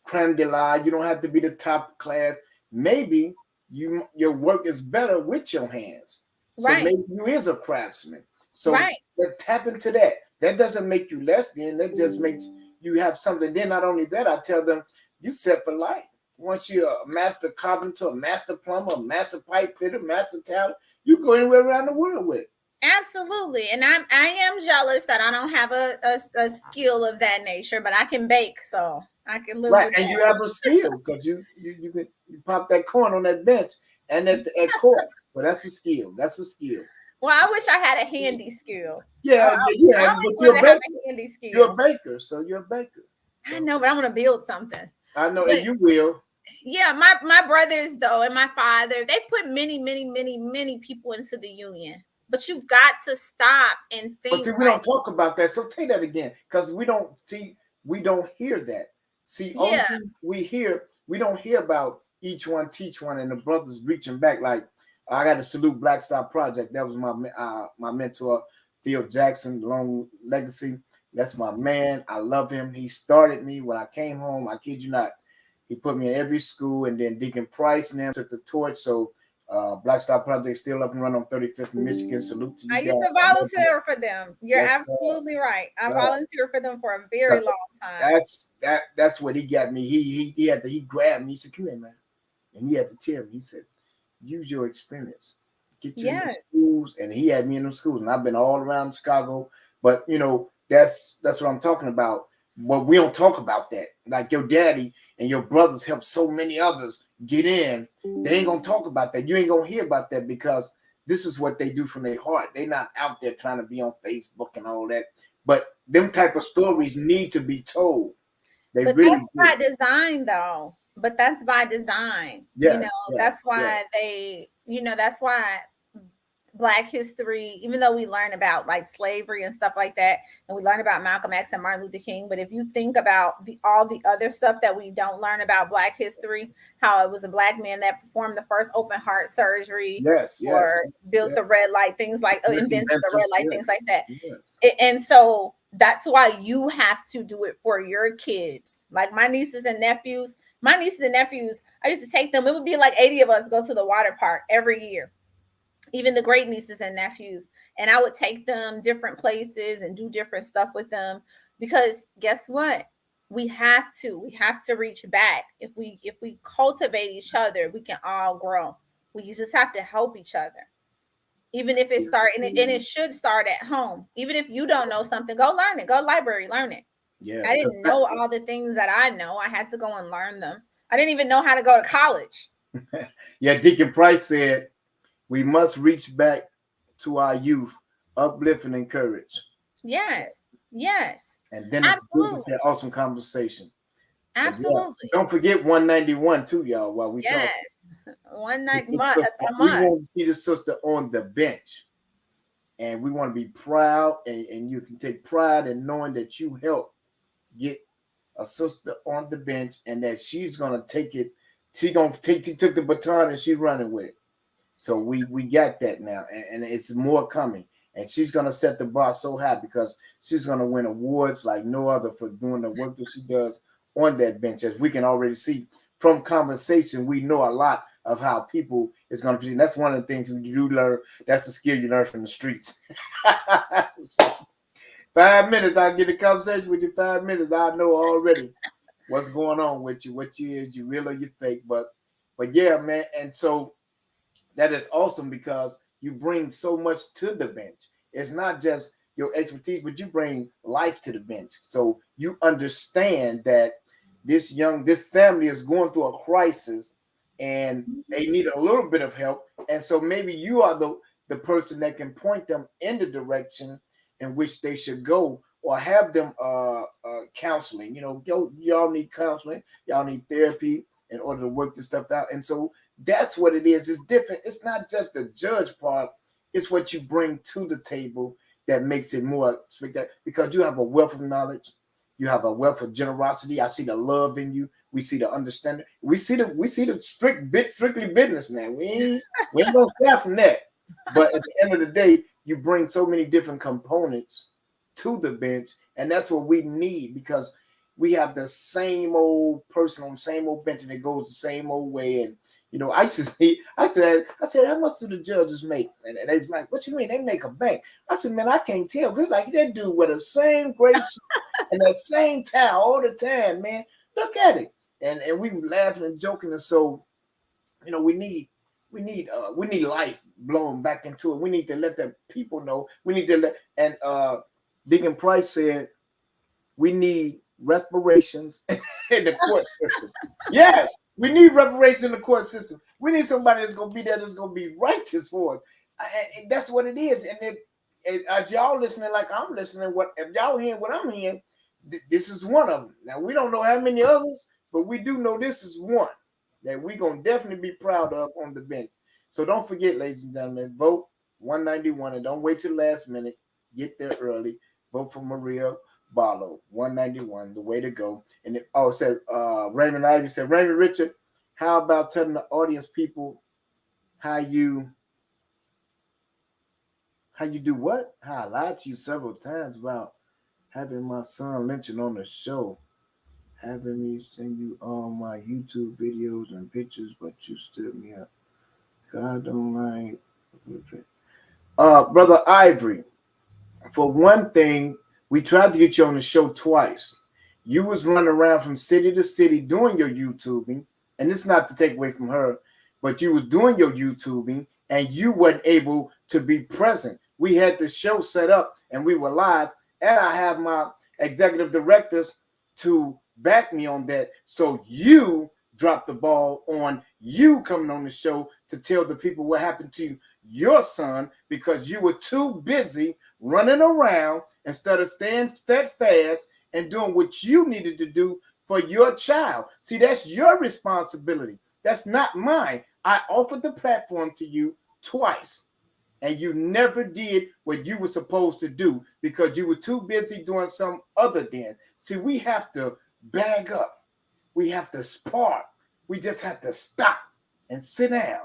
creme de la, you don't have to be the top class. Maybe your work is better with your hands. So Right. maybe you is a craftsman. So Right. tap into that. That doesn't make you less than, that just makes you have something. Then not only that, I tell them you set for life. Once you're a master carpenter, a master plumber, a master pipe fitter, master talent, you go anywhere around the world with it. Absolutely. And I am jealous that I don't have a skill of that nature, but I can bake, so I can live Right, with and you that. have a skill because you pop that corn on that bench and at court. So that's a skill. That's a skill. Well, I wish I had a handy skill. I, Yeah, I, yeah, I yeah. always But you're wanted a to have baker. a handy You're a skill. baker, so you're a baker. I So know, but I want to build something. I know, But and you will. yeah, my brothers though and my father, they've put many people into the union. But you've got to stop and But think see, we don't talk about that. So take that again, because we don't hear that. See, only yeah, thing we don't hear about each one teach one and the brothers reaching back. Like I got to salute Black Star Project. That was my mentor, Theo Jackson, long legacy. That's my man. I love him. He started me when I came home. I kid you not. He put me in every school, and then Deacon Price and them took the torch. So Black Star Project still up and running on 35th in Michigan. Salute to I you guys. used to I love you. volunteer for them. You're Yes, sir. absolutely right. I Right. volunteered for them for a very long time. That's what he got me. He grabbed me. He said, "Come here, man," and he had to tell me. He said, "Use your experience, get you in the Yes. schools." And he had me in the schools, and I've been all around Chicago. But that's what I'm talking about. But we don't talk about that. Like your daddy and your brothers helped so many others get in. They ain't gonna talk about that. You ain't gonna hear about that because this is what they do from their heart. They're not out there trying to be on Facebook and all that. But them type of stories need to be told. They But really that's do. by design though. But that's by design. Yes, That's yes, yes. why that's why Black history, even though we learn about like slavery and stuff like that, and we learn about Malcolm X and Martin Luther King, but if you think about all the other stuff that we don't learn about Black history, how it was a Black man that performed the first open heart surgery Yes, or yes, built yes. the red light, things like invented the red Inventors, light, yes, things like that. yes. And so that's why you have to do it for your kids. Like my nieces and nephews, I used to take them. It would be like 80 of us go to the water park every year, even the great nieces and nephews. And I would take them different places and do different stuff with them because guess what? We have to reach back. If we cultivate each other, we can all grow. We just have to help each other. Even if it should start at home. Even if you don't know something, go learn it. Go library, learn it. Yeah. I didn't know all the things that I know. I had to go and learn them. I didn't even know how to go to college. Yeah, Deacon Price said we must reach back to our youth, uplift and encourage. Yes. Yes. And Dennis Absolutely. said, awesome conversation. But yeah, Absolutely. don't forget 191 too, y'all, while we talk. Yes. One night We a month. want to see the sister on the bench. And we want to be proud, and you can take pride in knowing that you helped get a sister on the bench and that she's gonna take it. She took the baton and she's running with it. So we got that now, and it's more coming. And she's gonna set the bar so high because she's gonna win awards like no other for doing the work that she does on that bench. As we can already see from conversation, we know a lot of how people is gonna be. And that's one of the things you do learn. That's the skill you learn from the streets. 5 minutes, I'll get a conversation with you. 5 minutes, I know already what's going on with you, what you is, you real or you fake. But yeah, man. And so that is awesome because you bring so much to the bench. It's not just your expertise, but you bring life to the bench. So you understand that this family is going through a crisis and they need a little bit of help. And so maybe you are the person that can point them in the direction in which they should go, or have them counseling. Y'all need counseling, y'all need therapy in order to work this stuff out. And so that's what it is. It's different. It's not just the judge part. It's what you bring to the table that makes it more spectacular because you have a wealth of knowledge. You have a wealth of generosity. I see the love in you. We see the understanding. We see the strictly business, man. We ain't gonna start from that. But at the end of the day, you bring so many different components to the bench, and that's what we need because we have the same old person on the same old bench, and it goes the same old way. And I used to see, I said, how much do the judges make? And they like, what you mean? They make a bank. I said, man, I can't tell. Cause like that dude with the same gray suit and the same towel all the time, man. Look at it. And we laughing and joking. And so, we need life blowing back into it. We need to let the people know. We need to let and Deacon Price said we need reparations in the court system. Yes, we need reparations in the court system. We need somebody that's gonna be there that's gonna be righteous for us. And that's what it is. And if y'all listening like I'm listening, if y'all hearing what I'm hearing, this is one of them. Now we don't know how many others, but we do know this is one that we're gonna definitely be proud of on the bench. So don't forget, ladies and gentlemen, vote 191 and don't wait till the last minute. Get there early. Vote for Maria Barlow, 191, the way to go. And it said Raymond Ivy said, Raymond Richard, how about telling the audience people how you do what? How I lied to you several times about having my son mentioned on the show, having me send you all my YouTube videos and pictures, but you stood me up. God don't like. Brother Ivory, for one thing, we tried to get you on the show twice. You was running around from city to city doing your YouTubing, and it's not to take away from her, but you was doing your YouTubing, and you weren't able to be present. We had the show set up, and we were live, and I have my executive directors to back me on that. So you dropped the ball on you coming on the show to tell the people what happened to your son because you were too busy running around instead of staying steadfast and doing what you needed to do for your child. See, that's your responsibility. That's not mine. I offered the platform to you twice, and you never did what you were supposed to do because you were too busy doing some other thing. See, we have to bag up. We have to spark. We just have to stop and sit down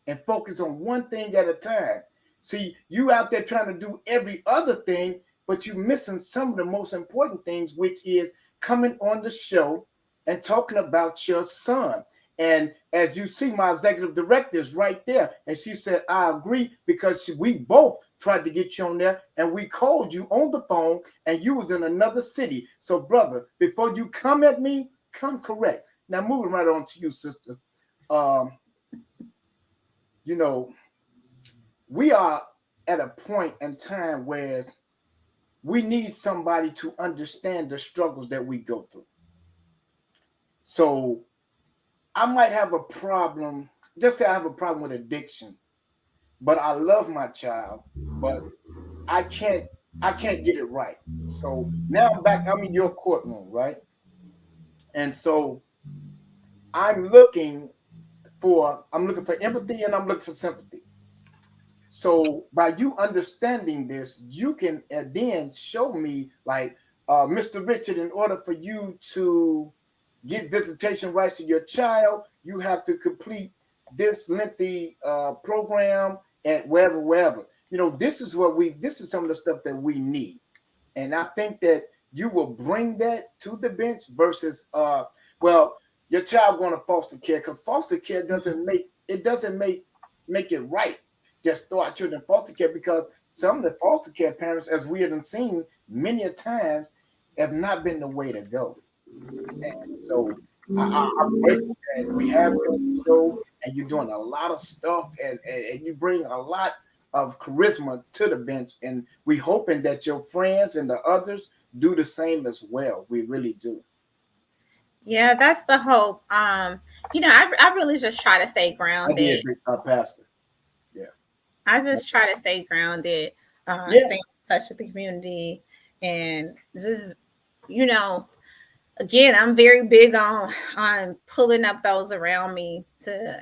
and focus on one thing at a time. See, you out there trying to do every other thing, but you're missing some of the most important things, which is coming on the show and talking about your son. And as you see, my executive director is right there. And she said, I agree, because we both tried to get you on there and we called you on the phone and you was in another city. So, brother, before you come at me, come correct. Now, moving right on to you, sister. We are at a point in time where we need somebody to understand the struggles that we go through. So I might have a problem, just say I have a problem with addiction, but I love my child, but I can't get it right. So now I'm in your courtroom, right? And so I'm looking for empathy and I'm looking for sympathy. So by you understanding this, you can then show me, like, Mr. Richard, in order for you to get visitation rights to your child, you have to complete this lengthy program at wherever. This is some of the stuff that we need. And I think that you will bring that to the bench versus, your child going to foster care, because foster care doesn't make it right. Just throw out children in foster care, because some of the foster care parents, as we have seen many a times, have not been the way to go. And so I'm grateful that we have you on the show, and you're doing a lot of stuff, and you bring a lot of charisma to the bench, and we hoping that your friends and the others do the same as well. We really do. Yeah, that's the hope. I really just try to stay grounded. Pastor. Yeah. I just try to stay grounded, Yeah. stay in touch with the community. And this is, again, I'm very big on pulling up those around me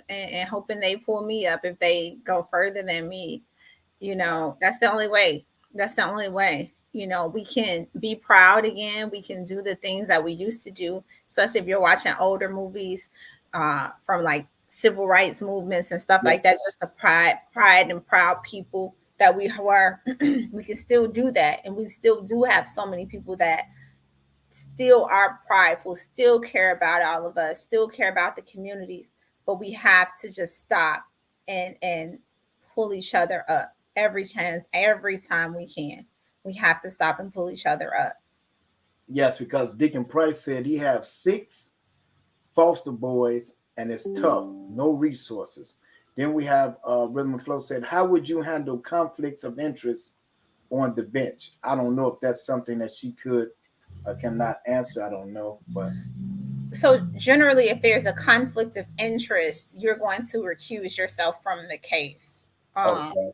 and hoping they pull me up if they go further than me. That's the only way. That's the only way. we can be proud again. We can do the things that we used to do, especially if you're watching older movies from like civil rights movements and stuff like that. Just the pride and proud people that we were. We can still do that. And we still do have so many people that still are prideful, still care about all of us, still care about the communities, but we have to just stop and pull each other up every time we can. We have to stop and pull each other up. Yes, because Deacon Price said he have 6 foster boys and it's tough, no resources. Then we have Rhythm and Flow said, how would you handle conflicts of interest on the bench? I don't know if that's something that she cannot answer. I don't know, but so generally, if there's a conflict of interest, you're going to recuse yourself from the case. okay.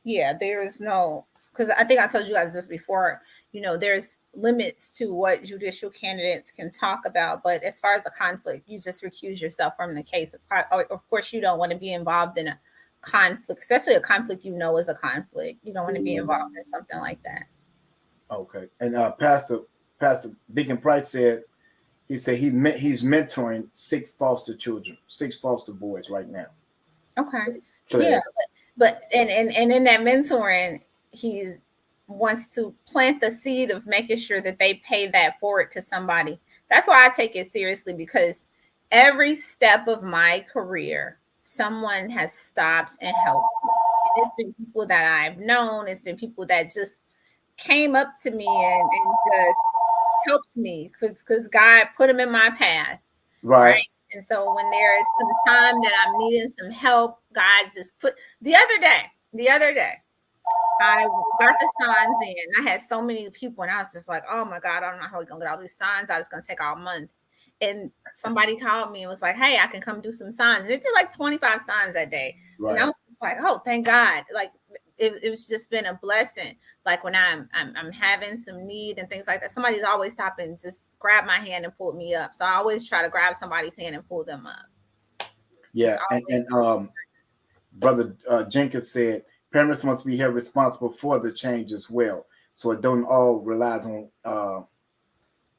Yeah, there is no, because I think I told you guys this before. There's limits to what judicial candidates can talk about, but as far as a conflict, you just recuse yourself from the case. Of course, you don't want to be involved in a conflict, especially a conflict is a conflict. You don't want to be involved in something like that. Okay. And Pastor Deacon Price said he's mentoring 6 foster children, 6 foster boys right now. Okay. Yeah, but and in that mentoring, he wants to plant the seed of making sure that they pay that forward to somebody. That's why I take it seriously, because every step of my career, someone has stopped and helped me. And it's been people that I've known. It's been people that just came up to me and just helped me because God put them in my path. Right. And so when there is some time that I'm needing some help, God just put the other day, I got the signs in. I had so many people, and I was just like, oh my God, I don't know how we're gonna get all these signs. I was gonna take all month. And somebody called me and was like, hey, I can come do some signs. And it did like 25 signs that day. Right. And I was like, oh, thank God. Like it was just been a blessing. Like when I'm having some need and things like that, somebody's always stopping, just grab my hand and pull me up. So I always try to grab somebody's hand and pull them up. Yeah. And Brother Jenkins said, parents must be held responsible for the change as well. So it don't all relies on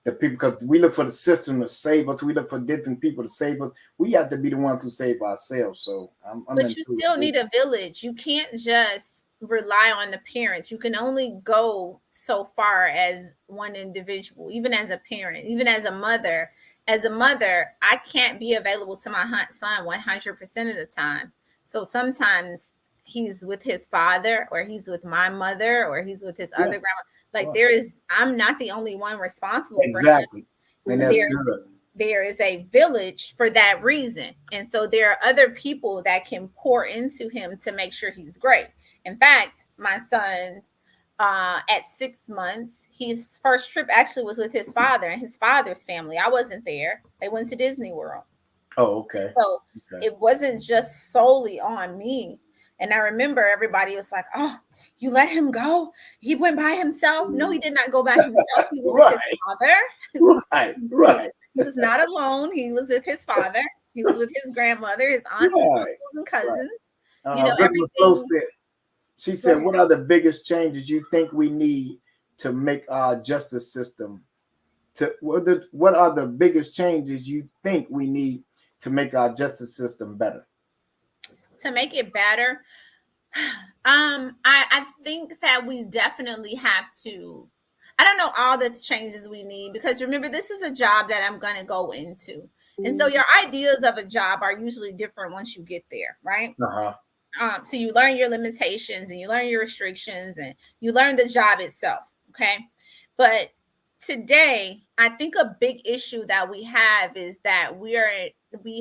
the people, because we look for the system to save us. We look for different people to save us. We have to be the ones who save ourselves. So but you still need a village. You can't just rely on the parents. You can only go so far as one individual, even as a parent, even as a mother. As a mother, I can't be available to my son 100% of the time. So sometimes he's with his father, or he's with my mother, or he's with his other grandma. Like I'm not the only one responsible exactly. For him. And that's good. There is a village for that reason. And so there are other people that can pour into him to make sure he's great. In fact, my son, at 6 months, his first trip actually was with his father and his father's family. I wasn't there. They went to Disney World. Oh, okay. So It wasn't just solely on me. And I remember everybody was like, oh, you let him go? He went by himself? No, he did not go by himself. He was with his father. Right. He was not alone. He was with his father. He was with his grandmother, his aunts, and cousins. Everything. She said, what are the biggest changes you think we need to make our justice system? What are the biggest changes you think we need to make our justice system better? To make it better, I think that we definitely have to. I don't know all the changes we need, because remember, this is a job that I'm going to go into. And so your ideas of a job are usually different once you get there, right? So you learn your limitations and you learn your restrictions and you learn the job itself. Okay. But today, I think a big issue that we have is that we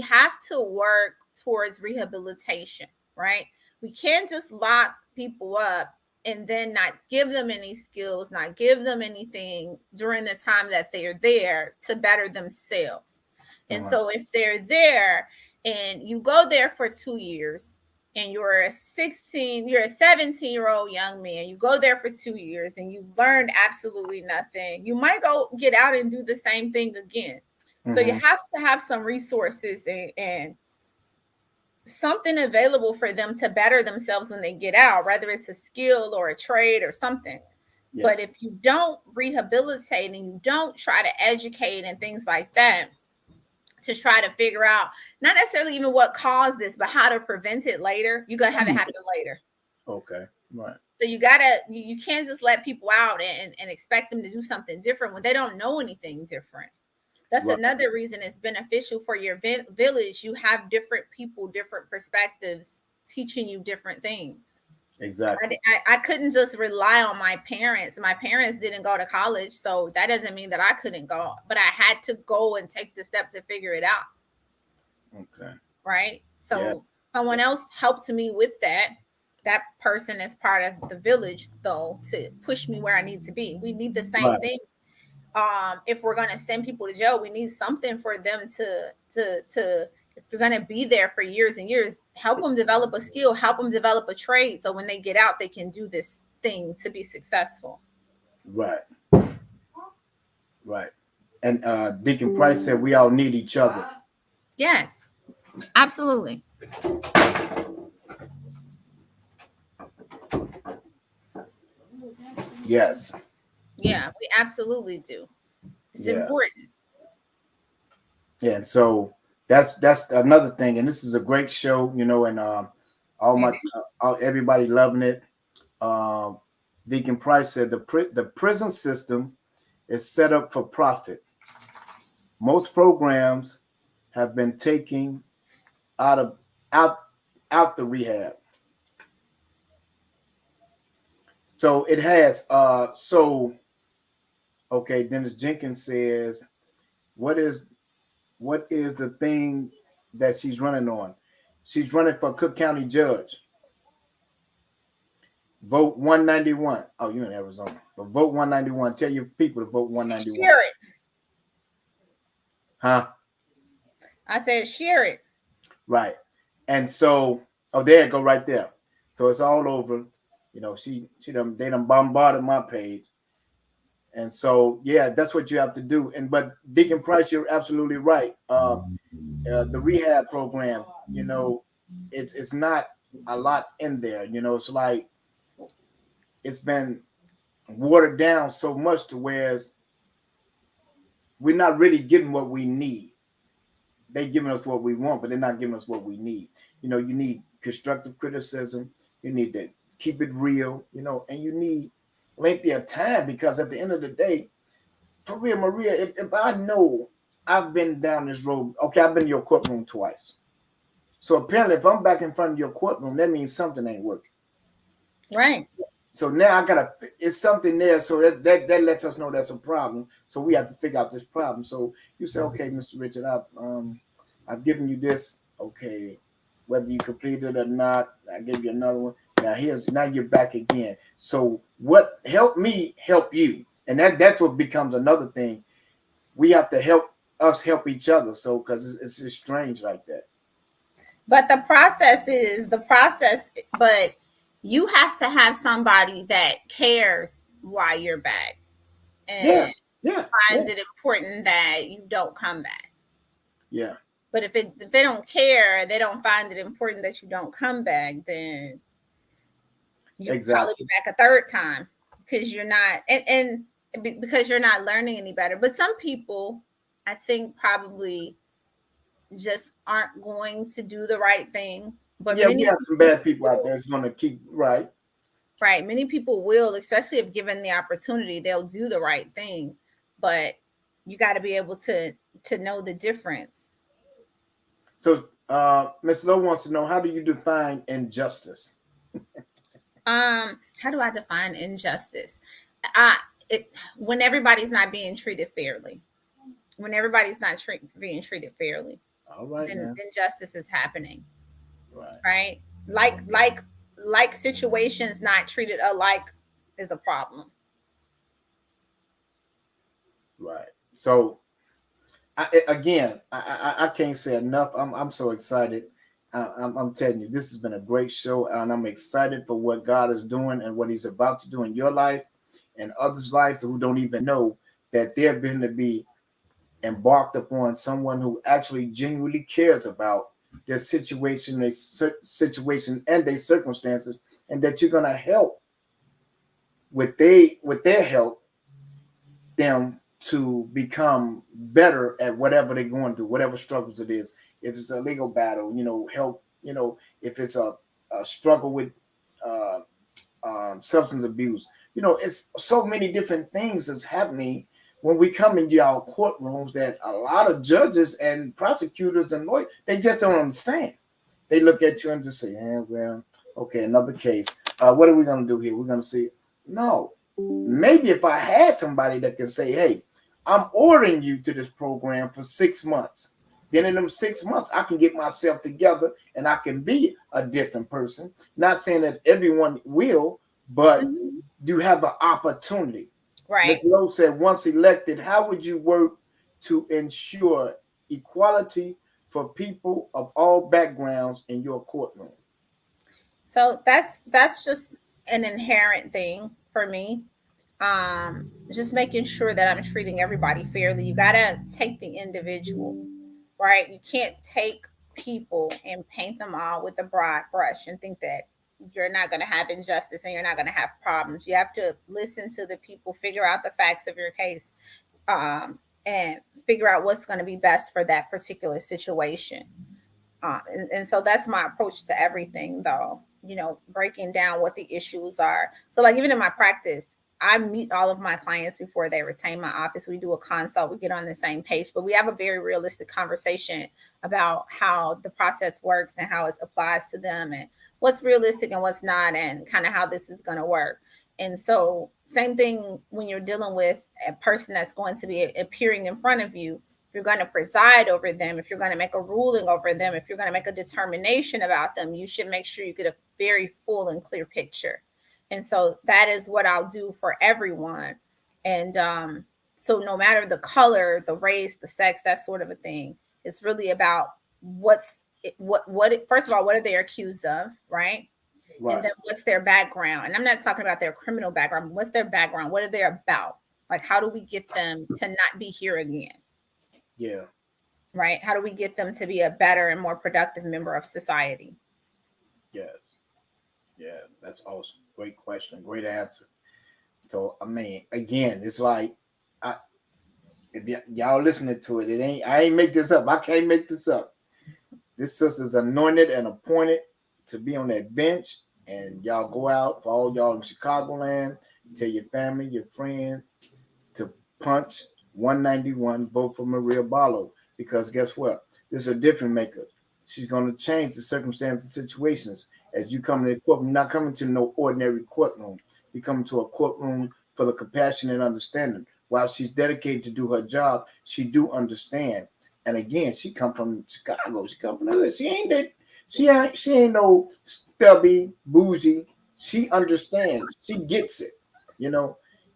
have to work towards rehabilitation, right? We can't just lock people up and then not give them any skills, not give them anything during the time that they're there to better themselves. And so if they're there and you go there for 2 years, and you're a 17-year-old young man, you go there for 2 years and you learned absolutely nothing, you might go get out and do the same thing again. So you have to have some resources and something available for them to better themselves when they get out, whether it's a skill or a trade or something. But Yes. if you don't rehabilitate and you don't try to educate and things like that, to try to figure out not necessarily even what caused this, but how to prevent it later, you're gonna have it happen later. Okay. Right. So you can't just let people out and expect them to do something different when they don't know anything different. That's Right. another reason it's beneficial for your village. You have different people, different perspectives, teaching you different things. Exactly. I couldn't just rely on my parents. My parents didn't go to college, so that doesn't mean that I couldn't go, but I had to go and take the steps to figure it out. Okay. Right. So Yes. someone else helped me with that. That person is part of the village, though, to push me where I need to be. We need the same Right. thing. If we're gonna send people to jail, we need something for them to if you're gonna be there for years and years, help them develop a skill, help them develop a trade, so when they get out, they can do this thing to be successful. Right. Right. And Deacon Price said we all need each other. Yes, absolutely. Yes. Yeah, we absolutely do. It's Yeah. important. Yeah. And so that's another thing. And this is a great show, and all my everybody loving it. Um, Deacon Price said the prison system is set up for profit. Most programs have been taking out of out out the rehab. So it has. So okay, Dennis Jenkins says, what is the thing that she's running on? She's running for Cook County judge. Vote 191. Oh, you're in Arizona. But vote 191. Tell your people to vote 191. Share it. Huh? I said share it. Right. And so, oh, there it go right there. So it's all over. They done bombarded my page. And so, yeah, that's what you have to do. But Deacon Price, you're absolutely right. The rehab program, it's not a lot in there. It's like it's been watered down so much to where we're not really getting what we need. They're giving us what we want, but they're not giving us what we need. You need constructive criticism. You need to keep it real, and you need lengthy of time, because at the end of the day, for real, Maria, if I know I've been down this road, okay, I've been in your courtroom twice. So apparently, if I'm back in front of your courtroom, that means something ain't working. Right. So now it's something there. So that lets us know that's a problem. So we have to figure out this problem. So you say, okay, Mr. Richard, I've given you this. Okay, whether you complete it or not, I gave you another one. Now you're back again. So what help me help you? And that's what becomes another thing. We have to help each other. So because it's just strange like that. But the process is the process, but you have to have somebody that cares why you're back and finds it important that you don't come back. Yeah. But if they don't care, they don't find it important that you don't come back, then you'll probably be back a third time because you're not and because you're not learning any better. But some people, I think, probably just aren't going to do the right thing. But we have some bad people out there that's going to keep right. Right. Many people will, especially if given the opportunity, they'll do the right thing. But you got to be able to know the difference. So Ms. Lowe wants to know, how do you define injustice? How do I define injustice? When everybody's not being treated fairly. When everybody's not being treated fairly. All right. Then injustice is happening. Right. Right? Like situations not treated alike is a problem. Right. So I can't say enough. I'm so excited. I'm telling you, this has been a great show, and I'm excited for what God is doing and what He's about to do in your life and others' life who don't even know that they're going to be embarked upon someone who actually genuinely cares about their situation and their circumstances, and that you're going to help with their help, them to become better at whatever they're going through, whatever struggles it is. If it's a legal battle, help. If it's a struggle with uh, substance abuse, it's so many different things that's happening when we come into y'all courtrooms that a lot of judges and prosecutors and lawyers, they just don't understand. They look at you and just say, "Yeah, well, okay, another case. What are we going to do here? We're going to see." No, maybe if I had somebody that can say, "Hey, I'm ordering you to this program for 6 months. Then in them 6 months, I can get myself together and I can be a different person." Not saying that everyone will, but you have an opportunity. Right. Ms. Lowe said, once elected, how would you work to ensure equality for people of all backgrounds in your courtroom? So that's just an inherent thing for me. Just making sure that I'm treating everybody fairly. You gotta take the individual, right? You can't take people and paint them all with a broad brush and think that you're not going to have injustice and you're not going to have problems. You have to listen to the people, figure out the facts of your case, and figure out what's going to be best for that particular situation. And so that's my approach to everything, though, breaking down what the issues are. So, like, even in my practice, I meet all of my clients before they retain my office. We do a consult, we get on the same page, but we have a very realistic conversation about how the process works and how it applies to them and what's realistic and what's not, and kind of how this is going to work. And so, same thing when you're dealing with a person that's going to be appearing in front of you. If you're going to preside over them, if you're going to make a ruling over them, if you're going to make a determination about them, you should make sure you get a very full and clear picture. And so that is what I'll do for everyone. And so no matter the color, the race, the sex, that sort of a thing, it's really about first of all, what are they accused of, right? Right. And then what's their background? And I'm not talking about their criminal background. What's their background? What are they about? Like, how do we get them to not be here again? Yeah. Right? How do we get them to be a better and more productive member of society? Yes. Yes. That's awesome. Great question. Great answer. So, I mean, again, it's like, if y'all listening to it, I ain't make this up. I can't make this up. This sister's anointed and appointed to be on that bench, and y'all go out for all y'all in Chicagoland, tell your family, your friend to punch 191, vote for Maria Barlow, because guess what? This is a different maker. She's going to change the circumstances, situations. As you come to the courtroom, you're not coming to no ordinary courtroom. You come to a courtroom for the compassion and understanding. While she's dedicated to do her job, she do understand. And again, she come from Chicago. She come from the hood. She ain't no stubby, bougie. She understands. She gets it,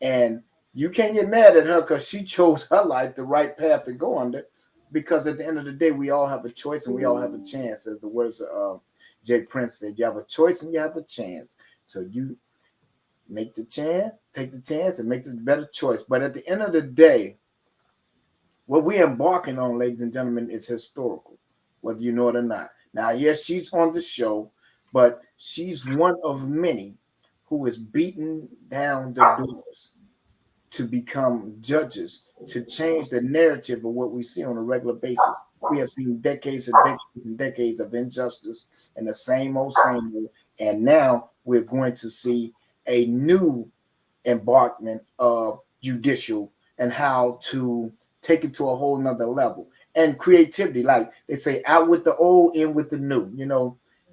And you can't get mad at her because she chose her life the right path to go under. Because at the end of the day, we all have a choice and we all have a chance, as the words of Jay Prince said. You have a choice and you have a chance. So you make the chance, take the chance, and make the better choice. But at the end of the day, what we're embarking on, ladies and gentlemen, is historical, whether you know it or not. Now, yes, she's on the show, but she's one of many who is beating down the doors to become judges, to change the narrative of what we see on a regular basis. We have seen decades and decades and decades of injustice and the same old, and now we're going to see a new embarkment of judicial and how to take it to a whole nother level. And creativity, like they say, out with the old, in with the new.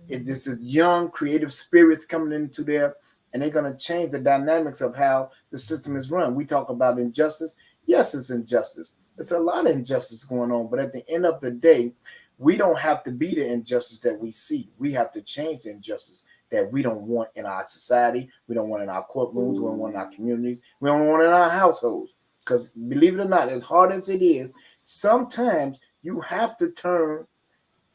This is young, creative spirits coming into there, and they're going to change the dynamics of how the system is run. We talk about injustice. Yes, it's injustice. There's a lot of injustice going on, but at the end of the day, we don't have to be the injustice that we see. We have to change the injustice that we don't want in our society. We don't want in our courtrooms. We don't want in our communities. We don't want in our households. Because believe it or not, as hard as it is, sometimes you have to turn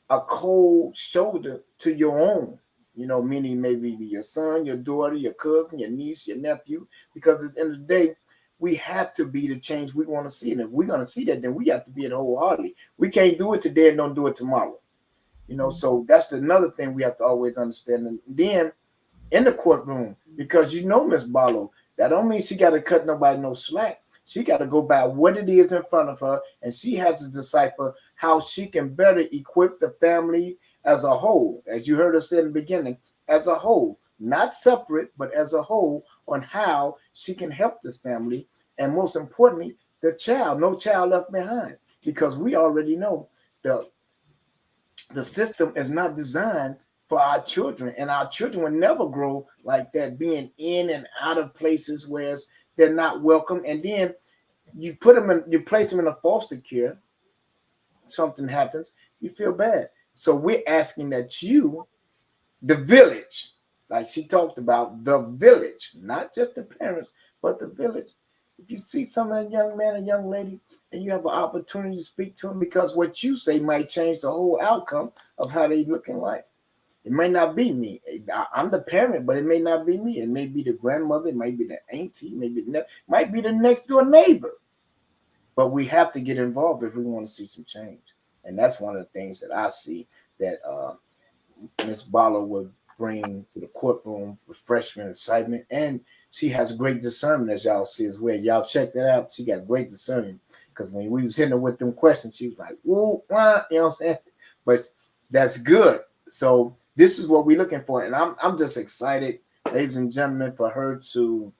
a cold shoulder to your own, meaning maybe your son, your daughter, your cousin, your niece, your nephew, because at the end of the day, we have to be the change we want to see. And if we're going to see that, then we have to be it wholeheartedly. We can't do it today and don't do it tomorrow. So that's another thing we have to always understand. And then in the courtroom, because Miss Barlow, That don't mean she got to cut nobody no slack. She got to go by what it is in front of her, and she has to decipher how she can better equip the family as a whole. As you heard us say in the beginning, as a whole, not separate, but as a whole, on how she can help this family, and most importantly, the child, no child left behind, because we already know the the system is not designed for our children, and our children will never grow like that, being in and out of places where they're not welcome. And then you place them in a foster care, something happens, you feel bad. So we're asking that you, the village, like she talked about, the village, not just the parents, but the village. If you see some of a young man and young lady, and you have an opportunity to speak to them, because what you say might change the whole outcome of how they look in life. It may not be me. I'm the parent, but it may not be me. It may be the grandmother. It might be the auntie. Maybe might be the next door neighbor. But we have to get involved if we want to see some change. And that's one of the things that I see that Miss Barlow would bring to the courtroom: refreshment, excitement, and she has great discernment, as y'all see as well. Y'all check that out. She got great discernment, because when we was hitting her with them questions, she was like, "Ooh, wah," you know what I'm saying? But that's good. So this is what we're looking for, and I'm just excited, ladies and gentlemen, for her to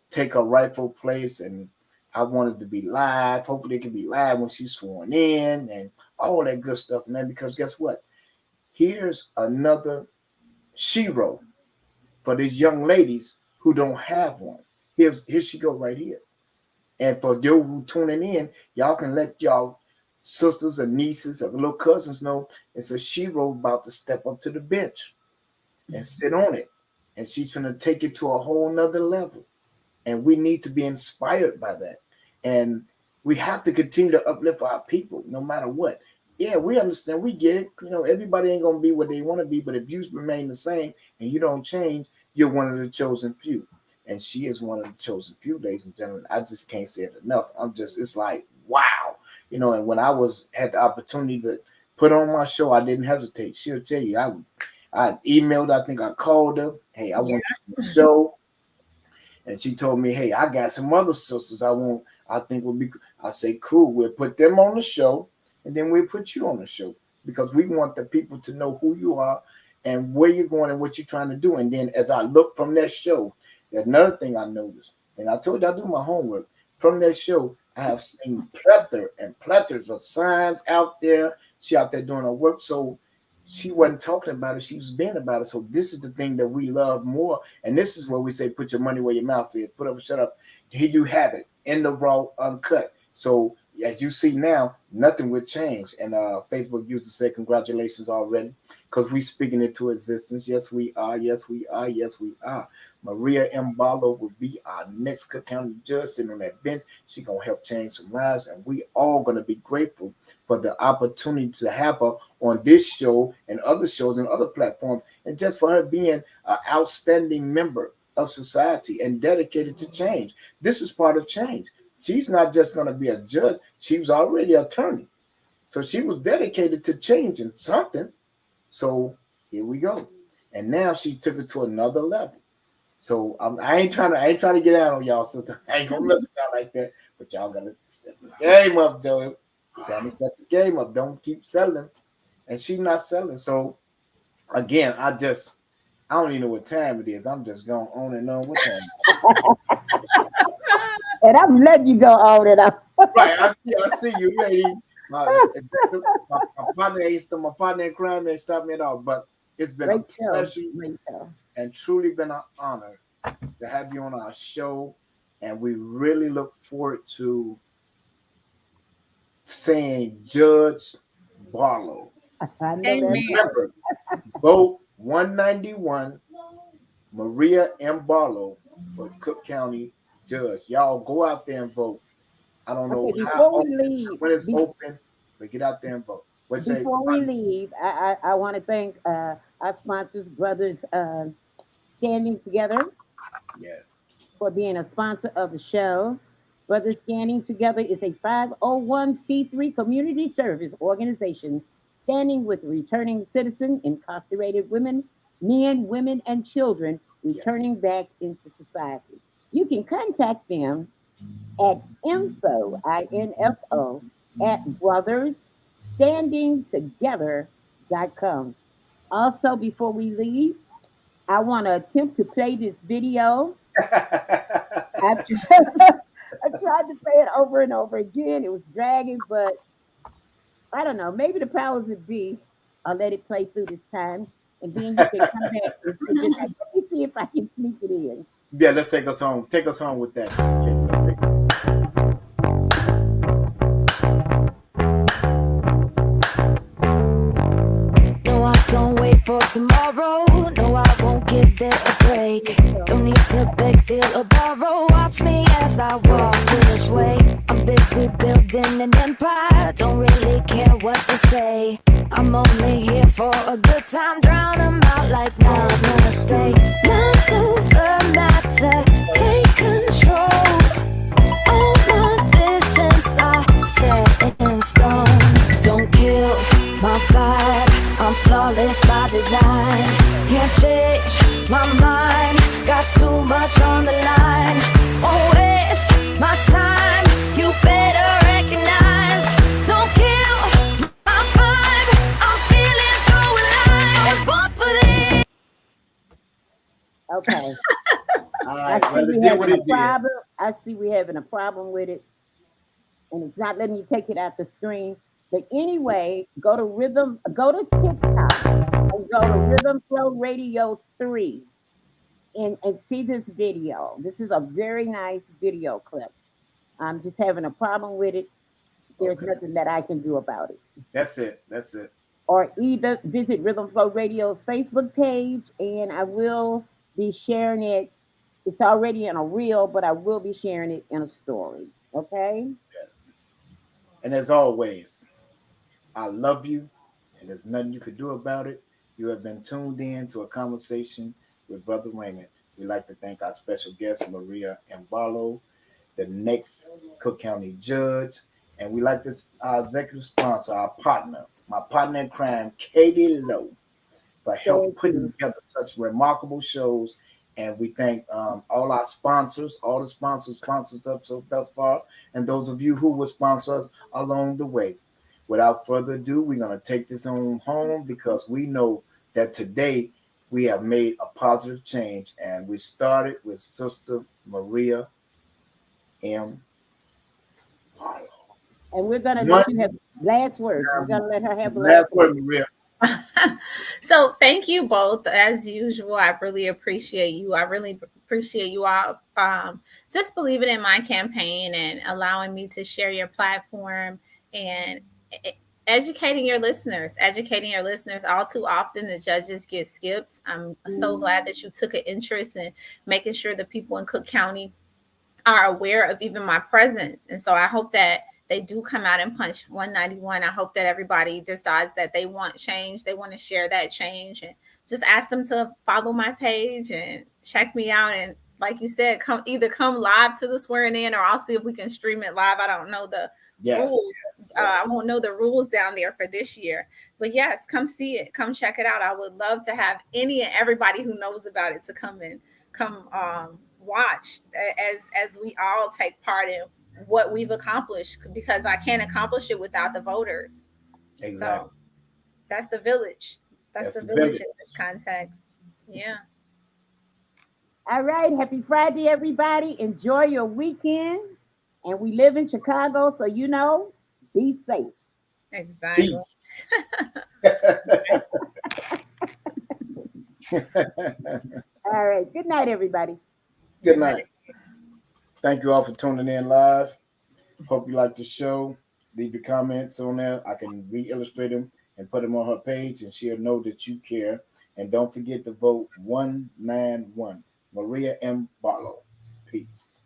take her rightful place. And I want it to be live. Hopefully, it can be live when she's sworn in and all that good stuff, man. Because guess what? Here's another shero for these young ladies who don't have one. Here she go right here. And for you who tuning in, y'all can let y'all sisters or nieces or little cousins know it's a shero about to step up to the bench and sit on it. And she's going to take it to a whole nother level. And we need to be inspired by that. And we have to continue to uplift our people no matter what. Yeah, we understand. We get it. Everybody ain't going to be what they want to be. But if you remain the same and you don't change, you're one of the chosen few. And she is one of the chosen few, ladies and gentlemen. I just can't say it enough. It's like, wow. And when had the opportunity to put on my show, I didn't hesitate. She'll tell you, I emailed, I think I called her. Hey, I want you on the show. And she told me, hey, I got some other sisters I think will be. I say, cool, we'll put them on the show, and then we'll put you on the show, because we want the people to know who you are and where you're going and what you're trying to do. And then as I look from that show, there's another thing I noticed, and I told you I do my homework. From that show, I have seen plethoras of signs out there. She out there doing her work. So she wasn't talking about it. She was being about it. So this is the thing that we love more. And this is where we say, put your money where your mouth is. Put up, shut up. Here you have it, in the raw, uncut. So as you see now, nothing would change. And Facebook used to say congratulations already, because we speaking into existence. Yes, we are. Yes, we are. Yes, we are. Maria M. Barlow will be our next Cook County judge sitting on that bench. She's going to help change some lives. And we all going to be grateful for the opportunity to have her on this show and other shows and other platforms. And just for her being an outstanding member of society and dedicated to change. This is part of change. She's not just going to be a judge. She was already an attorney. So she was dedicated to changing something. So here we go. And now she took it to another level. So I ain't trying to get out on y'all, sister. I ain't gonna mess with y'all like that. But y'all gotta step the game up, Joey. Time to step the game up. Don't keep selling. And she's not selling. So again, I don't even know what time it is. I'm just going on and on. What time? And I'm letting you go on and on. Right. I see you, lady. My partner in crime ain't stopped me at all. But it's been Great a show. pleasure Great show. and truly been an honor to have you on our show. And we really look forward to saying Judge Barlow. I know Amen. that's right. Remember, vote 191 Maria M. Barlow for Cook County Judge. Y'all go out there and vote. I don't know Okay, how before we open, leave, when it's open, but get out there and vote. What'd you say? before we leave, I want to thank our sponsors, brothers, Standing Together, Yes. for being a sponsor of the show. Brothers Standing Together is a 501c3 community service organization standing with returning citizen, incarcerated women, men, women, and children Yes. returning back into society. You can contact them at info, at brothersstandingtogether.com. Also, before we leave, I want to attempt to play this video. I've I tried to play it over and over again. It was dragging, but I don't know. Maybe the powers that be, I'll let it play through this time, and then you can come back and see this. Let me see if I can sneak it in. Yeah, let's take us home. Take us home with that. Okay, No, I don't wait for tomorrow. No, I won't give it a break. Don't need to beg, steal, or borrow. Watch me as I walk this way. I'm busy building an empire. Don't really care what they say. I'm only here for a good time. Drown 'em out like namaste. Not to the matter. Take control. All my visions are set in stone. Don't kill my vibe. I'm flawless by design. Can't change my mind. Got too much on the line. Won't waste my time. You better recognize. Don't kill my vibe. I'm feeling so alive. It's born for this. Okay. all I right. see Well, we it did what having a it did. problem. I see we having a problem with it, and it's not letting me take it out the screen. But anyway, go to TikTok and go to Rhythm Flow Radio 3 and see this video. This is a very nice video clip. I'm just having a problem with it. There's Okay. nothing that I can do about it. That's it. That's it. Or either visit Rhythm Flow Radio's Facebook page, and I will be sharing it. It's already in a reel, but I will be sharing it in a story. Okay? Yes. And as always, I love you, and there's nothing you could do about it. You have been tuned in to a conversation with Brother Raymond. We'd like to thank our special guest, Maria and Barlow, the next Cook County judge. And we like this, our executive sponsor, our partner, my partner in crime, Katie Lowe, for help Thank putting you. together such remarkable shows. And we thank all our sponsors, all the sponsors up so thus far, and those of you who will sponsor us along the way. Without further ado, we're going to take this on home because we know that today we have made a positive change. And we started with Sister Maria M. Barlow. And we're gonna One let you have last words. We're gonna let her have the last last word, words. Maria. So thank you both as usual. I really appreciate you. I really appreciate you all just believing in my campaign and allowing me to share your platform and educating your listeners. All too often the judges get skipped. I'm so glad that you took an interest in making sure the people in Cook County are aware of even my presence. And so I hope that they do come out and punch 191. I hope that everybody decides that they want change. They want to share that change and just ask them to follow my page and check me out. And like you said, come live to the swearing in, or I'll see if we can stream it live. I don't know the Yes. rules. Yes. I won't know the rules down there for this year. But yes, come see it. Come check it out. I would love to have any and everybody who knows about it to come watch as we all take part in what we've accomplished, because I can't accomplish it without the voters. Exactly. So that's the village. That's That's the the village village. in this context. Yeah. All right. Happy Friday, everybody. Enjoy your weekend. And we live in Chicago, so be safe. Exactly. Peace. All right. Good night, everybody. Good night. Thank you all for tuning in live. Hope you like the show. Leave your comments on there. I can re-illustrate them and put them on her page, and she'll know that you care. And don't forget to vote 191 Maria M. Barlow. Peace.